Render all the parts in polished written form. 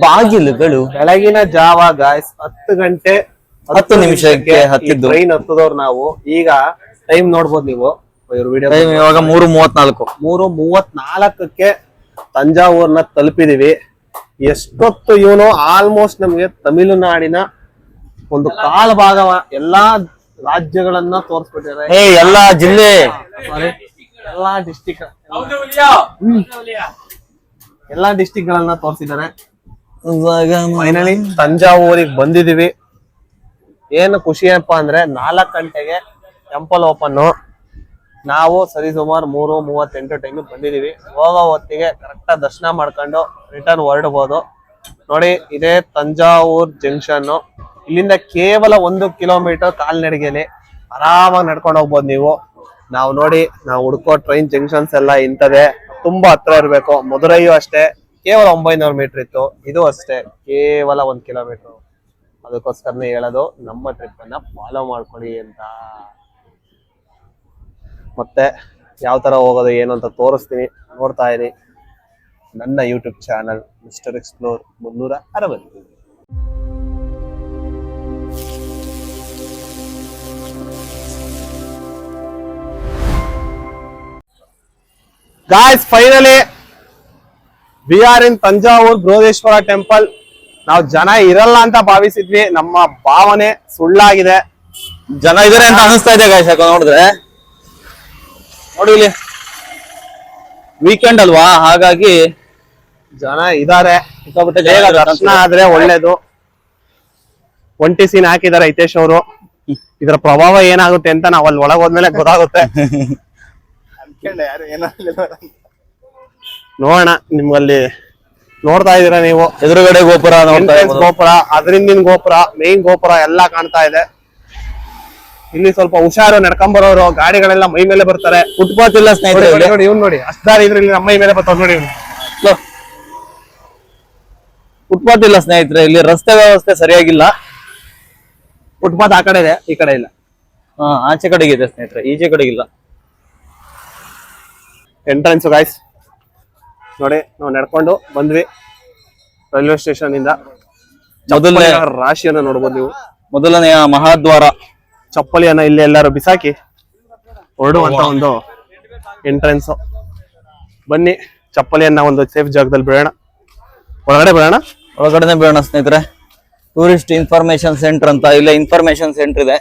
ಬಾಗಿಲುಗಳು ಬೆಳಗಿನ ಜಾವ ಗಾಯ್ಸ್ 10 ಗಂಟೆ 10 ನಿಮಿಷಕ್ಕೆ ಹತ್ತಿದ್ದು ಟ್ರೈನ್ ಹತ್ತದವ್ರು ನಾವು. ಈಗ ಟೈಮ್ ನೋಡ್ಬೋದು ನೀವು ವಿಡಿಯೋ. ಇವಾಗ 3:34 3:34ಕ್ಕೆ ತಂಜಾವೂರ್ನ ತಲುಪಿದೀವಿ. ಎಷ್ಟೊತ್ತು ಇವನು ಆಲ್ಮೋಸ್ಟ್ ನಮ್ಗೆ ತಮಿಳುನಾಡಿನ ಒಂದು ಕಾಲ ಭಾಗ ಎಲ್ಲಾ ರಾಜ್ಯಗಳನ್ನ ತೋರಿಸ್ಬಿಟ್ಟಿದ್ದಾರೆ. ಎಲ್ಲಾ ಜಿಲ್ಲೆ ಎಲ್ಲಾ ಡಿಸ್ಟಿಕ್ ಗಳನ್ನ ತೋರಿಸಿದ್ದಾರೆ. ಫೈನಲಿ ತಂಜಾವೂರಿಗೆ ಬಂದಿದೀವಿ. ಏನು ಖುಷಿ ಅಪ್ಪ ಅಂದ್ರೆ 4 ಗಂಟೆಗೆ ಟೆಂಪಲ್ ಓಪನ್. ನಾವು ಸರಿಸುಮಾರು 3:38 ಟೈಮ್ ಬಂದಿದೀವಿ. ಹೋಗೋ ಹೊತ್ತಿಗೆ ಕರೆಕ್ಟ್ ದರ್ಶನ ಮಾಡ್ಕೊಂಡು ರಿಟರ್ನ್ ಹೊರಡ್ಬೋದು. ನೋಡಿ, ಇದೇ ತಂಜಾವೂರ್ ಜಂಕ್ಷನ್. ಇಲ್ಲಿಂದ ಕೇವಲ 1 ಕಿಲೋಮೀಟರ್ ಕಾಲ್ನಡಿಗೆಯಲ್ಲಿ ಆರಾಮಾಗಿ ನಡ್ಕೊಂಡು ಹೋಗ್ಬೋದು ನೀವು. ನಾವು ನೋಡಿ, ನಾವು ಹುಡ್ಕೋ ಟ್ರೈನ್ ಜಂಕ್ಷನ್ಸ್ ಎಲ್ಲ ಇಂಥದೇ, ತುಂಬಾ ಹತ್ರ ಇರ್ಬೇಕು. ಮಧುರೈಯೂ ಅಷ್ಟೇ, ಕೇವಲ 900 ಮೀಟರ್ ಇತ್ತು. ಇದು ಅಷ್ಟೇ, ಕೇವಲ 1 ಕಿಲೋಮೀಟರ್. ಅದಕ್ಕೋಸ್ಕರನೇ ಹೇಳೋದು, ನಮ್ಮ ಟ್ರಿಪ್ ಅನ್ನ ಫಾಲೋ ಮಾಡ್ಕೊಳ್ಳಿ ಅಂತ. ಮತ್ತೆ ಯಾವ ತರ ಹೋಗೋದು ಏನು ಅಂತ ತೋರಿಸ್ತೀನಿ, ನೋಡ್ತಾ ಇರಿ ನನ್ನ YouTube channel mister explore 360. Guys, finally we are in Thanjavur Brihadeeswara temple. ನಾವು ಜನ ಇರಲ್ಲ ಅಂತ ಭಾವಿಸಿದ್ವಿ, ನಮ್ಮ ಭಾವನೆ ಸುಳ್ಳಾಗಿದೆ. ಜನ ಇದಾರೆ ಅಂತ ಅನಿಸ್ತಾ ಇದೆ ಗಾಯ್ಸ್. ನೋಡಿದ್ರೆ ನೋಡಿ, ಇಲ್ಲಿ ವೀಕೆಂಡ್ ಅಲ್ವಾ, ಹಾಗಾಗಿ ಜನ ಇದಾರೆ. ಬೇಗ ದರ್ಶನ ಆದ್ರೆ ಒಳ್ಳೇದು. ಒಂಟಿ ಸೀನ್ ಹಾಕಿದಾರೆ ಹಿತೇಶ್ ಅವರು. ಇದರ ಪ್ರಭಾವ ಏನಾಗುತ್ತೆ ಅಂತ ನಾವ್ ಅಲ್ಲಿ ಒಳಗ್ ಹೋದ್ಮೇಲೆ ಗೊತ್ತಾಗುತ್ತೆ. ನೋಡೋಣ. ನಿಮ್ಗಲ್ಲಿ ನೋಡ್ತಾ ಇದೀರಾ ನೀವು, ಎದುರುಗಡೆ ಗೋಪುರ, ಗೋಪುರ, ಅದರಿಂದಿನ ಗೋಪುರ, ಮೇನ್ ಗೋಪುರ ಎಲ್ಲ ಕಾಣ್ತಾ ಇದೆ. ಇಲ್ಲಿ ಸ್ವಲ್ಪ ಹುಷಾರು, ನಡ್ಕೊಂಬರೋರು ಗಾಡಿಗಳೆಲ್ಲ ಮೈ ಮೇಲೆ ಬರ್ತಾರೆ. ಫುಟ್ಪಾತ್ ಇಲ್ಲ ಸ್ನೇಹಿತರೆ. ನೋಡಿ, ಇವ್ನು ನೋಡಿ, ಅಷ್ಟಾರಿ ಇದ್ರೆ ಇಲ್ಲಿ ನಮ್ಮ ಮೈ ಮೇಲೆ ಬರ್ತಾರೆ ನೋಡಿ. ಫುಟ್ಪಾತ್ ಇಲ್ಲ ಸ್ನೇಹಿತರೆ, ಇಲ್ಲಿ ರಸ್ತೆ ವ್ಯವಸ್ಥೆ ಸರಿಯಾಗಿಲ್ಲ. ಫುಟ್ಪಾತ್ ಆ ಕಡೆ ಇದೆ, ಈ ಕಡೆ ಇಲ್ಲ. ಆಚೆ ಕಡೆಗೆ ಇದೆ ಸ್ನೇಹಿತರೆ, ಈಚೆ ಕಡೆಗಿಲ್ಲ. ಎಂಟ್ರೆನ್ಸ್ ಗಾಯ್ಸ್ ನೋಡಿ, ನಾವು ನಡ್ಕೊಂಡು ಬಂದ್ವಿ ರೈಲ್ವೆ ಸ್ಟೇಷನ್ ಇಂದ. ಮೊದಲನೇ ರಾಶಿಯನ್ನ ನೋಡ್ಬೋದು ನೀವು. ಮೊದಲನೆಯ ಮಹಾದ್ವಾರ. ಚಪ್ಪಲಿಯನ್ನ ಇಲ್ಲಿ ಎಲ್ಲಾರು ಬಿಸಾಕಿ ಹೊರಡುವಂತ ಒಂದು ಎಂಟ್ರೆನ್ಸ್. ಬನ್ನಿ, ಚಪ್ಪಲಿಯನ್ನ ಒಂದು ಸೇಫ್ ಜಾಗದಲ್ಲಿ ಬಿಡೋಣ. ಒಳಗಡೆ ಬಿಡೋಣ ಸ್ನೇಹಿತರೆ. ಟೂರಿಸ್ಟ್ ಇನ್ಫಾರ್ಮೇಶನ್ ಸೆಂಟರ್ ಅಂತ ಇಲ್ಲೇ ಇನ್ಫಾರ್ಮೇಶನ್ ಸೆಂಟರ್ ಇದೆ.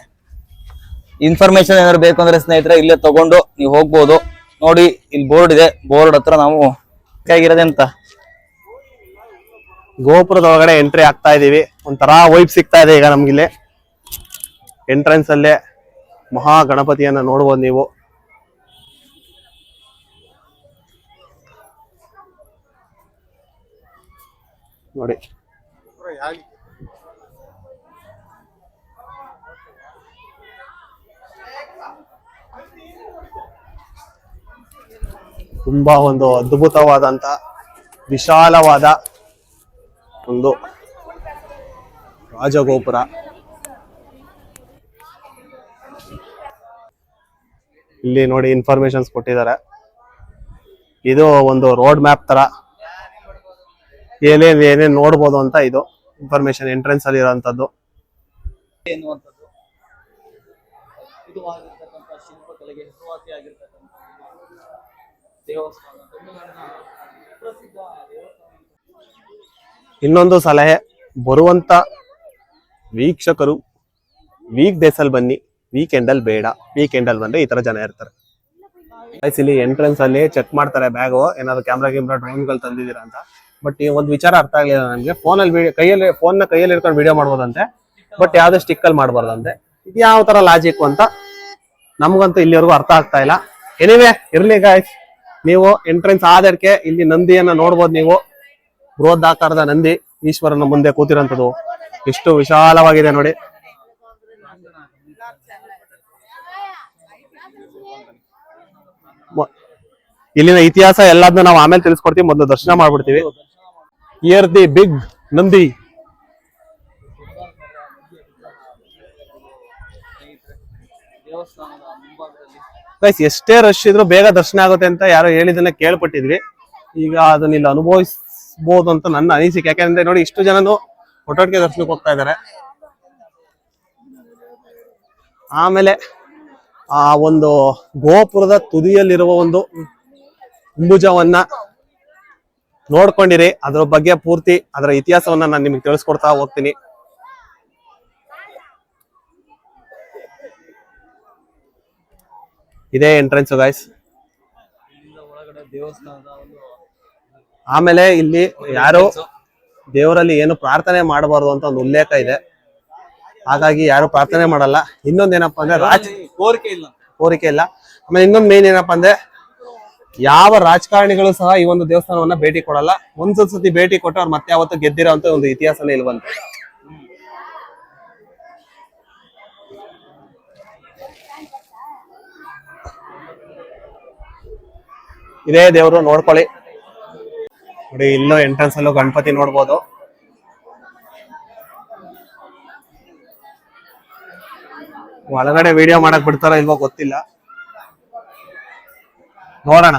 ಇನ್ಫಾರ್ಮೇಶನ್ ಏನಾದ್ರು ಬೇಕು ಅಂದ್ರೆ ಸ್ನೇಹಿತರೆ ಇಲ್ಲೇ ತಗೊಂಡು ನೀವು ಹೋಗ್ಬೋದು. ನೋಡಿ, ಇಲ್ಲಿ ಬೋರ್ಡ್ ಇದೆ. ಬೋರ್ಡ್ ಹತ್ರ ನಾವು ಕೈಗಿರೋದೆ ಅಂತ ಗೋಪುರದ ಒಳಗಡೆ ಎಂಟ್ರಿ ಆಗ್ತಾ ಇದೀವಿ. ಒಂಥರ ವೈಬ್ ಸಿಗ್ತಾ ಇದೆ ಈಗ ನಮ್ಗಿಲ್ಲಿ. ಎಂಟ್ರೆನ್ಸ್ ಅಲ್ಲೇ ಮಹಾ ಗಣಪತಿಯನ್ನ ನೋಡ್ಬೋದು ನೀವು. ನೋಡಿ, ತುಂಬಾ ಒಂದು ಅದ್ಭುತವಾದಂತ ವಿಶಾಲವಾದ ಒಂದು ರಾಜಗೋಪುರ. ಇಲ್ಲಿ ನೋಡಿ, ಇನ್ಫಾರ್ಮೇಶನ್ಸ್ ಕೊಟ್ಟಿದ್ದಾರೆ. ಇದು ಒಂದು ರೋಡ್ ಮ್ಯಾಪ್ ತರ ಏನೇನ್ ನೋಡ್ಬೋದು ಅಂತ ಇದು ಇನ್ಫಾರ್ಮೇಶನ್ ಎಂಟ್ರೆನ್ಸ್ ಅಲ್ಲಿ ಇರೋಂಥದ್ದು. ಇನ್ನೊಂದು ಸಲಹೆ, ಬರುವಂತ ವೀಕ್ಷಕರು ವೀಕ್ ಡೇಸ್ ಅಲ್ಲಿ ಬನ್ನಿ, ವೀಕೆಂಡ್ ಅಲ್ಲಿ ಬೇಡ. ವೀಕೆಂಡ್ ಅಲ್ಲಿ ಬಂದ್ರೆ ಈ ತರ ಜನ ಇರ್ತಾರೆ. ಇಲ್ಲಿ ಎಂಟ್ರೆನ್ಸ್ ಅಲ್ಲಿ ಚೆಕ್ ಮಾಡ್ತಾರೆ ಬ್ಯಾಗು, ಏನಾದ್ರು ಕ್ಯಾಮ್ರಾ ಡ್ರೋನ್ ಗಳು ತಂದಿದ್ದೀರಾ ಅಂತ. ಬಟ್ ಒಂದು ವಿಚಾರ ಅರ್ಥ ಆಗ್ಲಿಲ್ಲ ನನಗೆ. ಫೋನ್ ಕೈಯಲ್ಲಿ ಇಟ್ಕೊಂಡು ವಿಡಿಯೋ ಮಾಡ್ಬೋದಂತೆ, ಬಟ್ ಯಾವ್ದೇ ಸ್ಟಿಕ್ ಅಲ್ಲಿ ಮಾಡ್ಬಾರ್ದಂತೆ. ಇದು ಯಾವ ತರ ಲಾಜಿಕ್ ಅಂತ ನಮ್ಗಂತೂ ಇಲ್ಲಿವರೆಗೂ ಅರ್ಥ ಆಗ್ತಾ ಇಲ್ಲ. ಎನಿವೆ, ಇರ್ಲಿ ಗಾಯ್ಸ್, ನೀವು ಎಂಟ್ರೆನ್ಸ್ ಆದಕ್ಕೆ ಇಲ್ಲಿ ನಂದಿಯನ್ನ ನೋಡ್ಬೋದು ನೀವು. ಬೃಹದಾಕಾರದ ನಂದಿ ಈಶ್ವರನ ಮುಂದೆ ಕೂತಿರೋಂಥದ್ದು ಎಷ್ಟು ವಿಶಾಲವಾಗಿದೆ ನೋಡಿ. ಇಲ್ಲಿನ ಇತಿಹಾಸ ಎಲ್ಲದನ್ನ ನಾವು ಆಮೇಲೆ ತಿಳಿಸ್ಕೊಡ್ತೀವಿ, ಮೊದಲು ದರ್ಶನ ಮಾಡ್ಬಿಡ್ತೀವಿ. Here the big Nandi. Guys, ಎಷ್ಟೇ ರಶ್ ಇದ್ರು ಬೇಗ ದರ್ಶನ ಆಗುತ್ತೆ ಅಂತ ಯಾರೋ ಹೇಳಿದನ್ನ ಕೇಳ್ಪಟ್ಟಿದ್ವಿ. ಈಗ ಅದನ್ನ ಇಲ್ಲಿ ತೋರಿಸ್ಬೋದು ಅಂತ ನನ್ನ ಅನಿಸಿಕೆ. ಯಾಕಂದ್ರೆ ನೋಡಿ ಇಷ್ಟು ಜನನು ಒಟ್ಟೊಟ್ಟಿಗೆ ದರ್ಶನಕ್ಕೆ ಹೋಗ್ತಾ ಇದ್ದಾರೆ. ಆಮೇಲೆ ಆ ಒಂದು ಗೋಪುರದ ತುದಿಯಲ್ಲಿರುವ ಒಂದು ಗುಂಬುಜವನ್ನ ನೋಡ್ಕೊಂಡಿರಿ. ಅದ್ರ ಬಗ್ಗೆ ಪೂರ್ತಿ ಅದರ ಇತಿಹಾಸವನ್ನ ನಾನು ನಿಮ್ಗೆ ತಿಳಿಸ್ಕೊಡ್ತಾ ಹೋಗ್ತೀನಿ. ಇದೇ ಎಂಟ್ರೆನ್ಸ್ ಗೈಸ್. ಆಮೇಲೆ ಇಲ್ಲಿ ಯಾರು ದೇವರಲ್ಲಿ ಏನು ಪ್ರಾರ್ಥನೆ ಮಾಡಬಾರ್ದು ಅಂತ ಒಂದು ಉಲ್ಲೇಖ ಇದೆ. ಹಾಗಾಗಿ ಯಾರು ಪ್ರಾರ್ಥನೆ ಮಾಡಲ್ಲ. ಇನ್ನೊಂದೇನಪ್ಪ ಅಂದ್ರೆ ಕೋರಿಕೆ ಇಲ್ಲ. ಆಮೇಲೆ ಇನ್ನೊಂದು ಮೇನ್ ಏನಪ್ಪಾ ಅಂದ್ರೆ ಯಾವ ರಾಜಕಾರಣಿಗಳು ಸಹ ಈ ಒಂದು ದೇವಸ್ಥಾನವನ್ನ ಭೇಟಿ ಕೊಡಲ್ಲ. ಒಂದ್ಸಲ ಸತಿ ಭೇಟಿ ಕೊಟ್ಟು ಅವ್ರು ಮತ್ತೆ ಯಾವತ್ತು ಗೆದ್ದಿರೋ ಅಂತ ಒಂದು ಇತಿಹಾಸನೇ ಇಲ್ವಂತೆ. ಇದೇ ದೇವರು ನೋಡ್ಕೊಳ್ಳಿ. ನೋಡಿ ಇಲ್ಲೂ ಎಂಟ್ರೆನ್ಸ್ ಅಲ್ಲೂ ಗಣಪತಿ ನೋಡ್ಬೋದು. ಒಳಗಡೆ ವಿಡಿಯೋ ಮಾಡಕ್ ಬಿಡ್ತಾರ ಇಲ್ವೋ ಗೊತ್ತಿಲ್ಲ, ನೋಡೋಣ.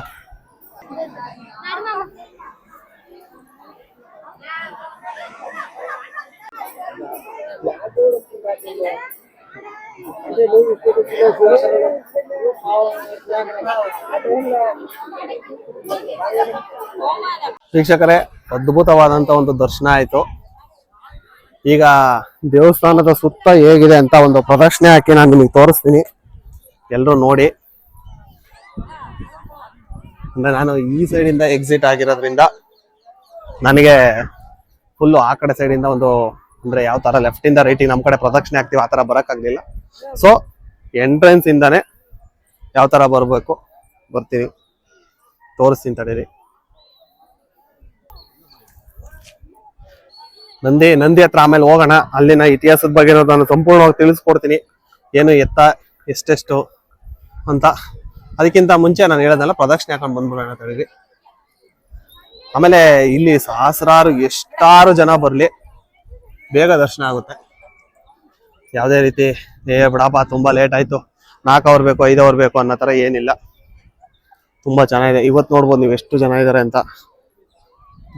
ವೀಕ್ಷಕರೇ, ಅದ್ಭುತವಾದಂತ ಒಂದು ದರ್ಶನ ಆಯ್ತು. ಈಗ ದೇವಸ್ಥಾನದ ಸುತ್ತ ಹೇಗಿದೆ ಅಂತ ಒಂದು ಪ್ರದರ್ಶನ ಹಾಕಿ ನಾನು ನಿಮಗೆ ತೋರಿಸ್ತೀನಿ. ಎಲ್ಲರೂ ನೋಡಿ. ಅಂದ್ರೆ ನಾನು ಈ ಸೈಡ್ ಇಂದ ಎಕ್ಸಿಟ್ ಆಗಿರೋದ್ರಿಂದ ನನಗೆ ಫುಲ್ಲು ಆ ಕಡೆ ಸೈಡ್ ಇಂದ ಒಂದು ಅಂದ್ರೆ ಯಾವ ತರ ಲೆಫ್ಟ್ ಇಂದ ರೈಟಿಗೆ ನಮ್ ಕಡೆ ಪ್ರದಕ್ಷಿಣೆ ಆಗ್ತೀವಿ ಆ ತರ ಬರಕ್ ಆಗ್ಲಿಲ್ಲ. ಸೊ ಎಂಟ್ರೆನ್ಸ್ ಇಂದಾನೆ ಯಾವ ತರ ಬರ್ತೀನಿ, ತೋರಿಸ್ತೀನಿ ತಡೀರಿ. ನಂದಿ ಹತ್ರ ಆಮೇಲೆ ಹೋಗೋಣ. ಅಲ್ಲಿನ ಇತಿಹಾಸದ ಬಗ್ಗೆ ನಾನು ಸಂಪೂರ್ಣವಾಗಿ ತಿಳಿಸ್ಕೊಡ್ತೀನಿ, ಏನು ಎತ್ತ ಎಷ್ಟೆಷ್ಟು ಅಂತ. ಅದಕ್ಕಿಂತ ಮುಂಚೆ ನಾನು ಹೇಳೋದಲ್ಲ, ಪ್ರದಕ್ಷಿಣೆ ಹಾಕೊಂಡು ಬಂದ್ಬಿಡೋಣ ತಡೀರಿ. ಆಮೇಲೆ ಇಲ್ಲಿ ಸಹಸ್ರಾರು ಎಷ್ಟಾರು ಜನ ಬರ್ಲಿ, ಬೇಗ ದರ್ಶನ ಆಗುತ್ತೆ. ಯಾವುದೇ ರೀತಿ ಬಿಡಪ್ಪ ತುಂಬಾ ಲೇಟ್ ಆಯ್ತು, 4 ಅವರ್ ಬೇಕು 5 ಅವರ್ ಬೇಕು ಅನ್ನೋ ತರ ಏನಿಲ್ಲ. ತುಂಬಾ ಚೆನ್ನಾಗಿದೆ. ಇವತ್ತು ನೋಡ್ಬೋದು ನೀವು ಎಷ್ಟು ಜನ ಇದ್ದಾರೆ ಅಂತ.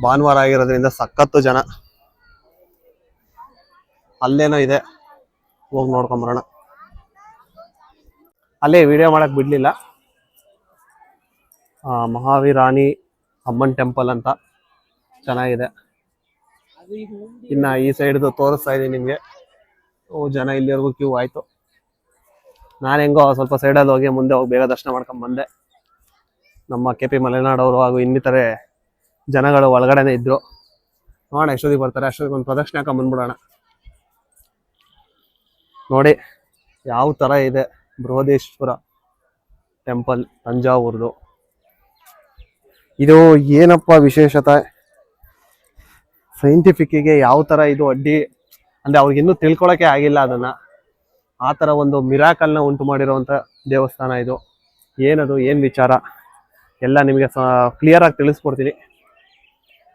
ಭಾನುವಾರ ಆಗಿರೋದ್ರಿಂದ ಸಖತ್ತು ಜನ. ಅಲ್ಲೇನೋ ಇದೆ, ಹೋಗಿ ನೋಡ್ಕೊಂಬರೋಣ. ಅಲ್ಲೇ ವಿಡಿಯೋ ಮಾಡಕ್ ಬಿಡ್ಲಿಲ್ಲ. ಮಹಾವೀರಾಣಿ ಅಮ್ಮನ್ ಟೆಂಪಲ್ ಅಂತ ಚೆನ್ನಾಗಿದೆ. ಇನ್ನ ಈ ಸೈಡ್ದು ತೋರಿಸ್ತಾ ಇದೀನಿ ನಿಮ್ಗೆ. ಜನ ಇಲ್ಲಿವರೆಗೂ ಕ್ಯೂ ಆಯ್ತು. ನಾನು ಹೆಂಗೋ ಸ್ವಲ್ಪ ಸೈಡಲ್ಲಿ ಹೋಗಿ ಮುಂದೆ ಹೋಗಿ ಬೇಗ ದರ್ಶನ ಮಾಡ್ಕೊಂಡ್ ಬಂದೆ. ನಮ್ಮ KP ಮಲೆನಾಡು ಅವರು ಹಾಗೂ ಇನ್ನಿತರೆ ಜನಗಳು ಒಳಗಡೆನೆ ಇದ್ರು. ನೋಡೋಣ ಎಷ್ಟೊತ್ತಿಗೆ ಬರ್ತಾರೆ. ಅಷ್ಟೊತ್ತಿಗೆ ಒಂದು ಪ್ರದಕ್ಷಿಣೆ ಹಾಕೊಂಡ್ ಬಂದ್ಬಿಡೋಣ. ನೋಡಿ ಯಾವ ತರ ಇದೆ ಬೃಹದೇಶ್ವರ ಟೆಂಪಲ್ ತಂಜಾವೂರ್ದು. ಇದು ಏನಪ್ಪ ವಿಶೇಷತೆ, ಸೈಂಟಿಫಿಕ್ಕಿಗೆ ಯಾವ ತರ ಇದು ಅಡ್ಡಿ ಅಂದ್ರೆ ಅವ್ರಿಗೆ ಇನ್ನೂ ತಿಳ್ಕೊಳಕ್ಕೆ ಆಗಿಲ್ಲ ಅದನ್ನ. ಆ ತರ ಒಂದು ಮಿರಾಕಲ್ನ ಉಂಟು ಮಾಡಿರುವಂತ ದೇವಸ್ಥಾನ ಇದು. ಏನದು ಏನ್ ವಿಚಾರ ಎಲ್ಲ ನಿಮಗೆ ಕ್ಲಿಯರ್ ಆಗಿ ತಿಳಿಸ್ಕೊಡ್ತೀನಿ.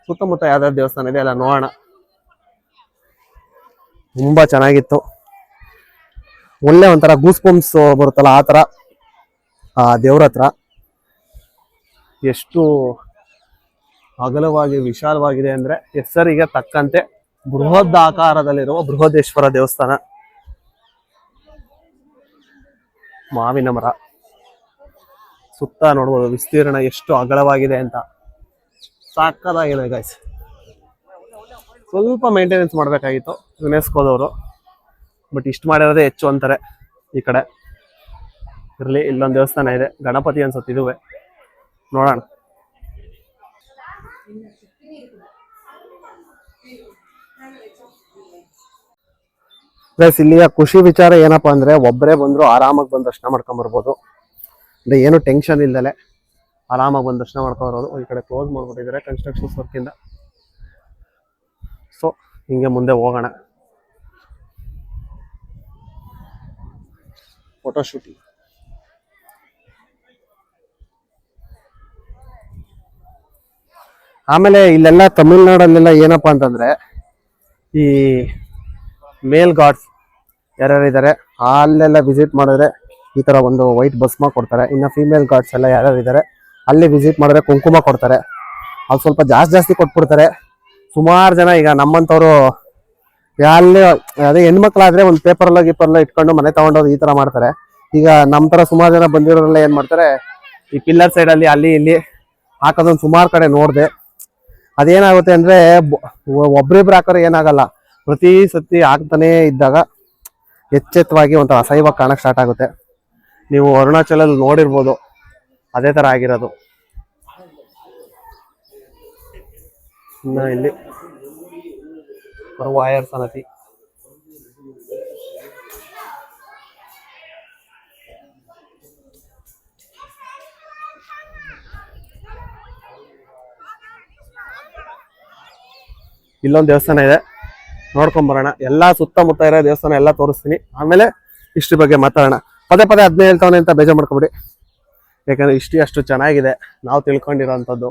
ಸುತ್ತಮುತ್ತ ಯಾವ್ದಾದ್ರು ದೇವಸ್ಥಾನ ಇದೆ ಎಲ್ಲ ನೋಡೋಣ. ತುಂಬಾ ಚೆನ್ನಾಗಿತ್ತು. ಒಳ್ಳೆ ಒಂಥರ ಗೂಸ್ ಬಂಪ್ಸ್ ಬರುತ್ತಲ್ಲ ಆ ತರ ಆ ದೇವ್ರ ಹತ್ರ. ಎಷ್ಟು ಅಗಲವಾಗಿ ವಿಶಾಲವಾಗಿದೆ ಅಂದ್ರೆ ಹೆಸರಿಗೆ ತಕ್ಕಂತೆ ಬೃಹದ್ ಆಕಾರದಲ್ಲಿರುವ ಬೃಹದೇಶ್ವರ ದೇವಸ್ಥಾನ. ಮಾವಿನ ಮರ ಸುತ್ತ ನೋಡ್ಬೋದು ವಿಸ್ತೀರ್ಣ ಎಷ್ಟು ಅಗಲವಾಗಿದೆ ಅಂತ. ಸಾಕದಾಗಿದೆ ಗೈಸ್. ಸ್ವಲ್ಪ ಮೇಂಟೆನೆನ್ಸ್ ಮಾಡ್ಬೇಕಾಗಿತ್ತು ಯುನೆಸ್ಕೋದವರು, ಬಟ್ ಇಷ್ಟು ಮಾಡಿರೋದೇ ಹೆಚ್ಚು ಅಂತಾರೆ ಈ ಕಡೆ. ಇರ್ಲಿ, ಇಲ್ಲೊಂದು ದೇವಸ್ಥಾನ ಇದೆ, ಗಣಪತಿ ಅನ್ಸುತ್ತೆ ಇದುವೆ, ನೋಡೋಣ. ಇಲ್ಲಿಯ ಖುಷಿ ವಿಚಾರ ಏನಪ್ಪಾ ಅಂದ್ರೆ ಒಬ್ಬರೇ ಬಂದ್ರು ಆರಾಮಾಗಿ ಬಂದು ದರ್ಶನ ಮಾಡ್ಕೊಂಡ್ ಬರ್ಬೋದು. ಅಂದ್ರೆ ಏನು ಟೆನ್ಷನ್ ಇಲ್ಲದೆ ಆರಾಮಾಗಿ ಬಂದು ದರ್ಶನ ಮಾಡ್ಕೊಂಡ್ ಬರೋದು. ಈ ಕಡೆ ಕ್ಲೋಸ್ ಮಾಡ್ಬಿಟ್ಟಿದ್ದಾರೆ ಕನ್ಸ್ಟ್ರಕ್ಷನ್ಸ್ ವರ್ಕ್ ಇಂದ. ಸೊ ಹಿಂಗೆ ಮುಂದೆ ಹೋಗೋಣ. Photo shooting. ಆಮೇಲೆ ಇಲ್ಲೆಲ್ಲ ತಮಿಳ್ನಾಡಲ್ಲೆಲ್ಲ ಏನಪ್ಪಾ ಅಂತಂದ್ರೆ ಈ ಮೇಲ್ ಗಾಡ್ಸ್ ಯಾರ್ಯಾರಿದ್ದಾರೆ ಅಲ್ಲೆಲ್ಲ ವಿಸಿಟ್ ಮಾಡಿದ್ರೆ ಈ ತರ ಒಂದು ವೈಟ್ ಭಸ್ಮ ಕೊಡ್ತಾರೆ. ಇನ್ನು ಫಿಮೇಲ್ ಗಾಡ್ಸ್ ಎಲ್ಲ ಯಾರ್ಯಾರಿದ್ದಾರೆ ಅಲ್ಲಿ ವಿಸಿಟ್ ಮಾಡಿದ್ರೆ ಕುಂಕುಮ ಕೊಡ್ತಾರೆ. ಅದು ಸ್ವಲ್ಪ ಜಾಸ್ತಿ ಕೊಟ್ಬಿಡ್ತಾರೆ. ಸುಮಾರು ಜನ ಈಗ ನಮ್ಮಂಥವ್ರು ಅಲ್ಲಿ ಅದೇ ಹೆಣ್ಮಕ್ಳಾದ್ರೆ ಒಂದು ಪೇಪರ್ಲ್ಲ ಇಟ್ಕೊಂಡು ಮನೆ ತಗೊಂಡೋಗಿ ಈ ತರ ಮಾಡ್ತಾರೆ. ಈಗ ನಮ್ಮ ತರ ಸುಮಾರು ಜನ ಬಂದಿರೋರೆಲ್ಲ ಏನ್ ಮಾಡ್ತಾರೆ, ಈ ಪಿಲ್ಲರ್ ಸೈಡ್ ಅಲ್ಲಿ ಅಲ್ಲಿ ಇಲ್ಲಿ ಹಾಕೋದೊಂದು ಸುಮಾರು ಕಡೆ ನೋಡ್ದೆ. ಅದೇನಾಗುತ್ತೆ ಅಂದ್ರೆ ಒಬ್ರಿಬ್ರು ಹಾಕೋರು ಏನಾಗಲ್ಲ, ಪ್ರತಿ ಸತಿ ಹಾಕ್ತಾನೆ ಇದ್ದಾಗ ಎಚ್ಚೆತ್ತವಾಗಿ ಒಂಥರ ಅಸಹ್ಯವಾಗಿ ಕಾಣಕ್ ಸ್ಟಾರ್ಟ್ ಆಗುತ್ತೆ. ನೀವು ಅರುಣಾಚಲಲ್ಲಿ ನೋಡಿರ್ಬೋದು ಅದೇ ತರ ಆಗಿರೋದು. ಇನ್ನ ಇಲ್ಲಿ ವಾಯರ್ ಸನತಿ ಇಲ್ಲೊಂದು ದೇವಸ್ಥಾನ ಇದೆ, ನೋಡ್ಕೊಂಡ್ ಬರೋಣ. ಎಲ್ಲಾ ಸುತ್ತಮುತ್ತ ಇರೋ ದೇವಸ್ಥಾನ ಎಲ್ಲ ತೋರಿಸ್ತೀನಿ, ಆಮೇಲೆ ಹಿಸ್ಟ್ರಿ ಬಗ್ಗೆ ಮಾತಾಡೋಣ. ಪದೇ 15 ಹೇಳ್ತಾವನೆ ಅಂತ ಬೇಜಾರ್ ಮಾಡ್ಕೊಬಿಡಿ, ಯಾಕಂದ್ರೆ ಹಿಸ್ಟ್ರಿ ಅಷ್ಟು ಚೆನ್ನಾಗಿದೆ ನಾವು ತಿಳ್ಕೊಂಡಿರೋಂಥದ್ದು.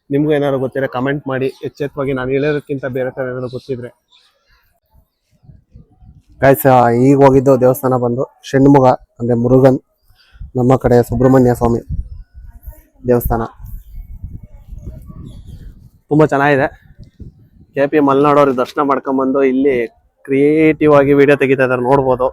ನಿಮ್ಗೂ ಏನಾದ್ರು ಗೊತ್ತಿದ್ರೆ ಕಮೆಂಟ್ ಮಾಡಿ, ಎಚ್ಚೆತ್ತವಾಗಿ ನಾನು ಹೇಳೋದಕ್ಕಿಂತ ಬೇರೆ ತರ ಏನಾದ್ರು ಗೊತ್ತಿದ್ರೆ. ಗೈಸ್, ಈಗ ಹೋಗಿದ್ದು ದೇವಸ್ಥಾನ ಬಂದು ಷಣ್ಮುಗ ಅಂದ್ರೆ ಮುರುಗನ್, ನಮ್ಮ ಕಡೆ ಸುಬ್ರಹ್ಮಣ್ಯ ಸ್ವಾಮಿ ದೇವಸ್ಥಾನ. ತುಂಬಾ ಚೆನ್ನಾಗಿದೆ. KP ಮಲೆನಾಡವ್ರು ದರ್ಶನ ಮಾಡ್ಕೊಂಡ್ಬಂದು ಇಲ್ಲಿ ಕ್ರಿಯೇಟಿವ್ ಆಗಿ ವಿಡಿಯೋ ತೆಗಿತಾ ಇದಾರೆ, ನೋಡ್ಬೋದು.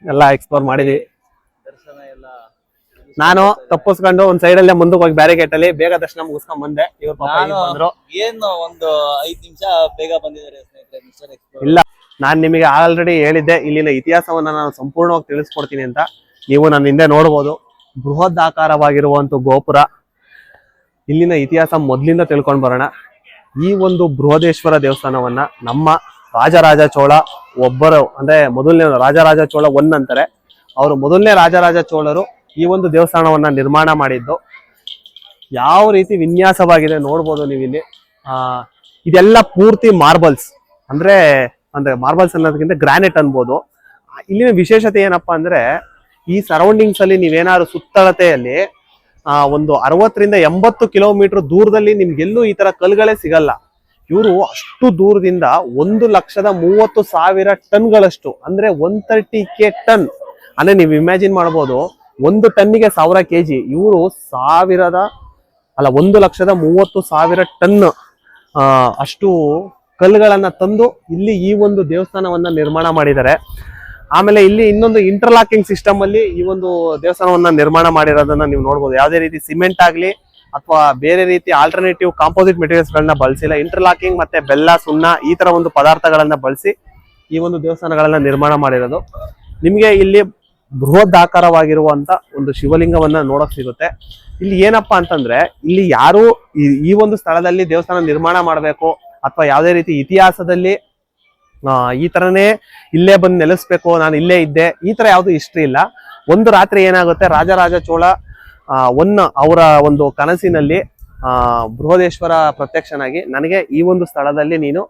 ಎಲ್ಲ ಎಕ್ಸ್ಪ್ಲೋರ್ ಮಾಡಿದ್ವಿ. ನಾನು ತಪ್ಪಿಸ್ಕೊಂಡು ಒಂದ್ ಸೈಡ್ ಅಲ್ಲೇ ಮುಂದಕ್ಕೆ ಹೋಗಿ ಬ್ಯಾರಿಕೇಟ್ ಅಲ್ಲಿ ಬೇಗ ದರ್ಶನ ಮುಗಿಸ್ಕೊಂಡ್ ಬಂದೆ. ಇವ್ರು ಬಂದ್ರು, ಏನು ಒಂದು 5 ನಿಮಿಷ ಬೇಗ ಬಂದಿದ್ದಾರೆ ಸ್ನೇಹಿತರೆ. ಇಲ್ಲ, ನಾನ್ ನಿಮಗೆ ಆಲ್ರೆಡಿ ಹೇಳಿದ್ದೆ ಇಲ್ಲಿನ ಇತಿಹಾಸವನ್ನ ನಾನು ಸಂಪೂರ್ಣವಾಗಿ ತಿಳಿಸ್ಕೊಡ್ತೀನಿ ಅಂತ. ನೀವು ನನ್ನ ಹಿಂದೆ ನೋಡ್ಬೋದು, ಬೃಹತ್ ಆಕಾರವಾಗಿರುವಂತ ಗೋಪುರ. ಇಲ್ಲಿನ ಇತಿಹಾಸ ಮೊದ್ಲಿಂದ ತಿಳ್ಕೊಂಡ್ ಬರೋಣ. ಈ ಒಂದು ಬೃಹದೇಶ್ವರ ದೇವಸ್ಥಾನವನ್ನ ನಮ್ಮ ರಾಜರಾಜ ಚೋಳ ಒಬ್ಬರು, ಅಂದ್ರೆ ಮೊದಲನೇ ರಾಜರಾಜ ಚೋಳ 1 ಅಂತಾರೆ. ಅವರು ಮೊದಲನೇ ರಾಜರಾಜ ಚೋಳರು ಈ ಒಂದು ದೇವಸ್ಥಾನವನ್ನ ನಿರ್ಮಾಣ ಮಾಡಿದ್ದು. ಯಾವ ರೀತಿ ವಿನ್ಯಾಸವಾಗಿದೆ ನೋಡ್ಬೋದು ನೀವು ಇಲ್ಲಿ. ಇದೆಲ್ಲ ಪೂರ್ತಿ ಮಾರ್ಬಲ್ಸ್, ಅಂದ್ರೆ ಮಾರ್ಬಲ್ಸ್ ಅನ್ನೋದಕ್ಕಿಂತ ಗ್ರಾನೈಟ್ ಅನ್ಬೋದು. ಇಲ್ಲಿನ ವಿಶೇಷತೆ ಏನಪ್ಪಾ ಅಂದ್ರೆ, ಈ ಸರೌಂಡಿಂಗ್ಸ್ ಅಲ್ಲಿ ನೀವೇನಾದ್ರು ಸುತ್ತಳತೆಯಲ್ಲಿ ಒಂದು 60 ರಿಂದ 80 ಕಿಲೋಮೀಟರ್ ದೂರದಲ್ಲಿ ನಿಮ್ಗೆಲ್ಲೂ ಈ ತರ ಕಲ್ಗಳೇ ಸಿಗಲ್ಲ. ಇವರು ಅಷ್ಟು ದೂರದಿಂದ 1,30,30,000 ಟನ್ಗಳಷ್ಟು, ಅಂದ್ರೆ 130K ಟನ್, ಅಂದ್ರೆ ನೀವು ಇಮ್ಯಾಜಿನ್ ಮಾಡ್ಬೋದು, 1 ಟನ್ನಿಗೆ 1000 kg. ಇವರು 1,30,30,000 ಟನ್ ಅಷ್ಟು ಕಲ್ಲುಗಳನ್ನ ತಂದು ಇಲ್ಲಿ ಈ ಒಂದು ದೇವಸ್ಥಾನವನ್ನ ನಿರ್ಮಾಣ ಮಾಡಿದ್ದಾರೆ. ಆಮೇಲೆ ಇಲ್ಲಿ ಇನ್ನೊಂದು ಇಂಟರ್ಲಾಕಿಂಗ್ ಸಿಸ್ಟಮ್ ಅಲ್ಲಿ ಈ ಒಂದು ದೇವಸ್ಥಾನವನ್ನ ನಿರ್ಮಾಣ ಮಾಡಿರೋದನ್ನ ನೀವು ನೋಡ್ಬೋದು. ಯಾವುದೇ ರೀತಿ ಸಿಮೆಂಟ್ ಆಗ್ಲಿ ಅಥವಾ ಬೇರೆ ರೀತಿ ಆಲ್ಟರ್ನೇಟಿವ್ ಕಾಂಪೋಸಿಟ್ ಮೆಟೀರಿಯಲ್ಸ್ ಗಳನ್ನ ಬಳಸಿಲ್ಲ. ಇಂಟರ್ಲಾಕಿಂಗ್ ಮತ್ತೆ ಬೆಲ್ಲ, ಸುಣ್ಣ ಈ ತರ ಒಂದು ಪದಾರ್ಥಗಳನ್ನ ಬಳಸಿ ಈ ಒಂದು ದೇವಸ್ಥಾನಗಳನ್ನ ನಿರ್ಮಾಣ ಮಾಡಿರೋದು. ನಿಮ್ಗೆ ಇಲ್ಲಿ ಬೃಹತ್ ಆಕಾರವಾಗಿರುವಂತ ಒಂದು ಶಿವಲಿಂಗವನ್ನ ನೋಡಕ್ ಸಿಗುತ್ತೆ. ಇಲ್ಲಿ ಏನಪ್ಪಾ ಅಂತಂದ್ರೆ, ಇಲ್ಲಿ ಯಾರು ಈ ಒಂದು ಸ್ಥಳದಲ್ಲಿ ದೇವಸ್ಥಾನ ನಿರ್ಮಾಣ ಮಾಡಬೇಕು ಅಥವಾ ಯಾವುದೇ ರೀತಿ ಇತಿಹಾಸದಲ್ಲಿ ಈ ತರನೇ ಇಲ್ಲೇ ಬಂದು ನೆಲೆಸ್ಬೇಕು, ನಾನು ಇಲ್ಲೇ ಇದ್ದೆ, ಈ ತರ ಯಾವ್ದು ಹಿಸ್ಟ್ರಿ ಇಲ್ಲ. ಒಂದು ರಾತ್ರಿ ಏನಾಗುತ್ತೆ, ರಾಜರಾಜ ಚೋಳ ಅವರ ಒಂದು ಕನಸಿನಲ್ಲಿ ಬೃಹದೇಶ್ವರ ಪ್ರತ್ಯಕ್ಷನಾಗಿ, ನನಗೆ ಈ ಒಂದು ಸ್ಥಳದಲ್ಲಿ ನೀನು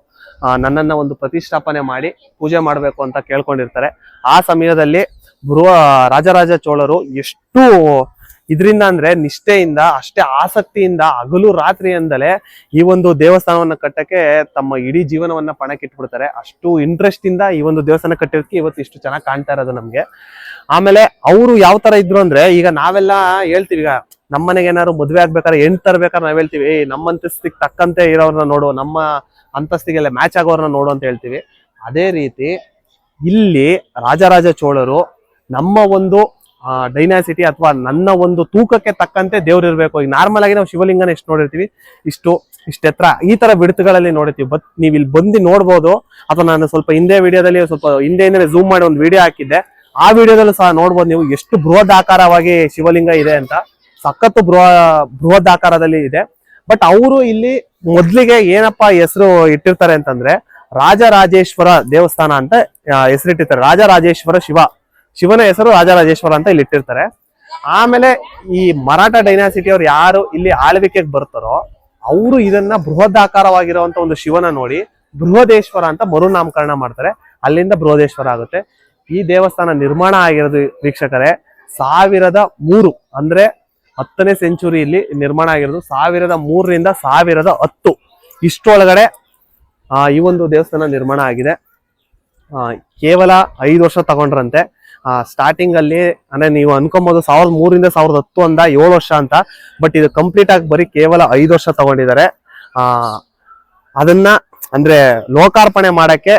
ನನ್ನನ್ನ ಒಂದು ಪ್ರತಿಷ್ಠಾಪನೆ ಮಾಡಿ ಪೂಜೆ ಮಾಡಬೇಕು ಅಂತ ಕೇಳ್ಕೊಂಡಿರ್ತಾರೆ. ಆ ಸಮಯದಲ್ಲಿ ರಾಜರಾಜ ಚೋಳರು ಎಷ್ಟು ಇದರಿಂದ ಅಂದ್ರೆ ನಿಷ್ಠೆಯಿಂದ, ಅಷ್ಟೇ ಆಸಕ್ತಿಯಿಂದ ಹಗಲು ರಾತ್ರಿ ಎಂದಲೇ ಈ ಒಂದು ದೇವಸ್ಥಾನವನ್ನ ಕಟ್ಟಕ್ಕೆ ತಮ್ಮ ಇಡೀ ಜೀವನವನ್ನ ಪಣಕ್ಕಿಟ್ಬಿಡ್ತಾರೆ. ಅಷ್ಟು ಇಂಟ್ರೆಸ್ಟ್ ಇಂದ ಈ ಒಂದು ದೇವಸ್ಥಾನ ಕಟ್ಟಿರೋದಕ್ಕೆ ಇವತ್ತು ಇಷ್ಟು ಚೆನ್ನಾಗಿ ಕಾಣ್ತಾ ಇರೋದು ನಮ್ಗೆ. ಆಮೇಲೆ ಅವರು ಯಾವ ತರ ಇದ್ರು ಅಂದ್ರೆ, ಈಗ ನಾವೆಲ್ಲ ಹೇಳ್ತೀವಿ, ಈಗ ನಮ್ಮನೆಗೆ ಏನಾದ್ರು ಮದ್ವೆ ಆಗ್ಬೇಕಾದ್ರೆ ಹೆಣ್ ತರ್ಬೇಕಾದ್ರೆ ನಾವ್ ಹೇಳ್ತೀವಿ, ನಮ್ಮ ಅಂತಸ್ತಿಗೆ ತಕ್ಕಂತೆ ಇರೋರ್ನ ನೋಡು, ನಮ್ಮ ಅಂತಸ್ತಿಗೆಲ್ಲ ಮ್ಯಾಚ್ ಆಗೋರ್ನ ನೋಡು ಅಂತ ಹೇಳ್ತೀವಿ. ಅದೇ ರೀತಿ ಇಲ್ಲಿ ರಾಜರಾಜ ಚೋಳರು ನಮ್ಮ ಒಂದು ಡೈನಾಸಿಟಿ ಅಥವಾ ನನ್ನ ಒಂದು ತೂಕಕ್ಕೆ ತಕ್ಕಂತೆ ದೇವ್ರು ಇರ್ಬೇಕು. ಈಗ ನಾರ್ಮಲ್ ಆಗಿ ನಾವು ಶಿವಲಿಂಗನ ಎಷ್ಟು ನೋಡಿರ್ತೀವಿ, ಇಷ್ಟೆತ್ರ ಈ ತರ ಬಿಡುತ್ತುಗಳಲ್ಲಿ ನೋಡಿರ್ತೀವಿ. ಬಟ್ ನೀವು ಇಲ್ಲಿ ಬಂದು ನೋಡ್ಬೋದು, ಅಥವಾ ನಾನು ಸ್ವಲ್ಪ ವಿಡಿಯೋದಲ್ಲಿ ಸ್ವಲ್ಪ ಹಿಂದೆಯಿಂದಲೇ ಝೂಮ್ ಮಾಡಿ ಒಂದು ವಿಡಿಯೋ ಹಾಕಿದ್ದೆ. ಆ ವಿಡಿಯೋದಲ್ಲೂ ಸಹ ನೋಡ್ಬೋದು ನೀವು ಎಷ್ಟು ಬೃಹತ್ ಆಕಾರವಾಗಿ ಶಿವಲಿಂಗ ಇದೆ ಅಂತ. ಸಖತ್ತು ಬೃಹತ್ ಆಕಾರದಲ್ಲಿ ಇದೆ. ಬಟ್ ಅವರು ಇಲ್ಲಿ ಮೊದ್ಲಿಗೆ ಏನಪ್ಪಾ ಹೆಸರು ಇಟ್ಟಿರ್ತಾರೆ ಅಂತಂದ್ರೆ, ರಾಜರಾಜೇಶ್ವರ ದೇವಸ್ಥಾನ ಅಂತ ಹೆಸರಿಟ್ಟಿರ್ತಾರೆ. ರಾಜರಾಜೇಶ್ವರ ಶಿವನ ಹೆಸರು ರಾಜರಾಜೇಶ್ವರ ಅಂತ ಇಲ್ಲಿ ಇಟ್ಟಿರ್ತಾರೆ. ಆಮೇಲೆ ಈ ಮರಾಠ ಡೈನಾಸಿಟಿ ಅವ್ರು ಯಾರು ಇಲ್ಲಿ ಆಳ್ವಿಕೆಗೆ ಬರ್ತಾರೋ ಅವರು ಇದನ್ನ ಬೃಹತ್ ಆಕಾರವಾಗಿರುವಂತ ಒಂದು ಶಿವನ ನೋಡಿ ಬೃಹದೇಶ್ವರ ಅಂತ ಮರುನಾಮಕರಣ ಮಾಡ್ತಾರೆ. ಅಲ್ಲಿಂದ ಬೃಹದೇಶ್ವರ ಆಗುತ್ತೆ. ಈ ದೇವಸ್ಥಾನ ನಿರ್ಮಾಣ ಆಗಿರೋದು ವೀಕ್ಷಕರೇ 1003, ಅಂದ್ರೆ 10ನೇ ಸೆಂಚುರಿಯಲ್ಲಿ ನಿರ್ಮಾಣ ಆಗಿರೋದು. 1003 ರಿಂದ 1010 ಇಷ್ಟೊಳಗಡೆ ಈ ಒಂದು ದೇವಸ್ಥಾನ ನಿರ್ಮಾಣ ಆಗಿದೆ. ಕೇವಲ 5 ವರ್ಷ ತಗೊಂಡ್ರಂತೆ. ಸ್ಟಾರ್ಟಿಂಗ್ ಅಲ್ಲಿ ಅಂದ್ರೆ ನೀವು ಅನ್ಕೊಬಹುದು 1003 1010 ಅಂದ 7 ವರ್ಷ ಅಂತ, ಬಟ್ ಇದು ಕಂಪ್ಲೀಟ್ ಆಗಿ ಬರೀ ಕೇವಲ 5 ವರ್ಷ ತಗೊಂಡಿದ್ದಾರೆ. ಅದನ್ನ ಅಂದ್ರೆ ಲೋಕಾರ್ಪಣೆ ಮಾಡಕ್ಕೆ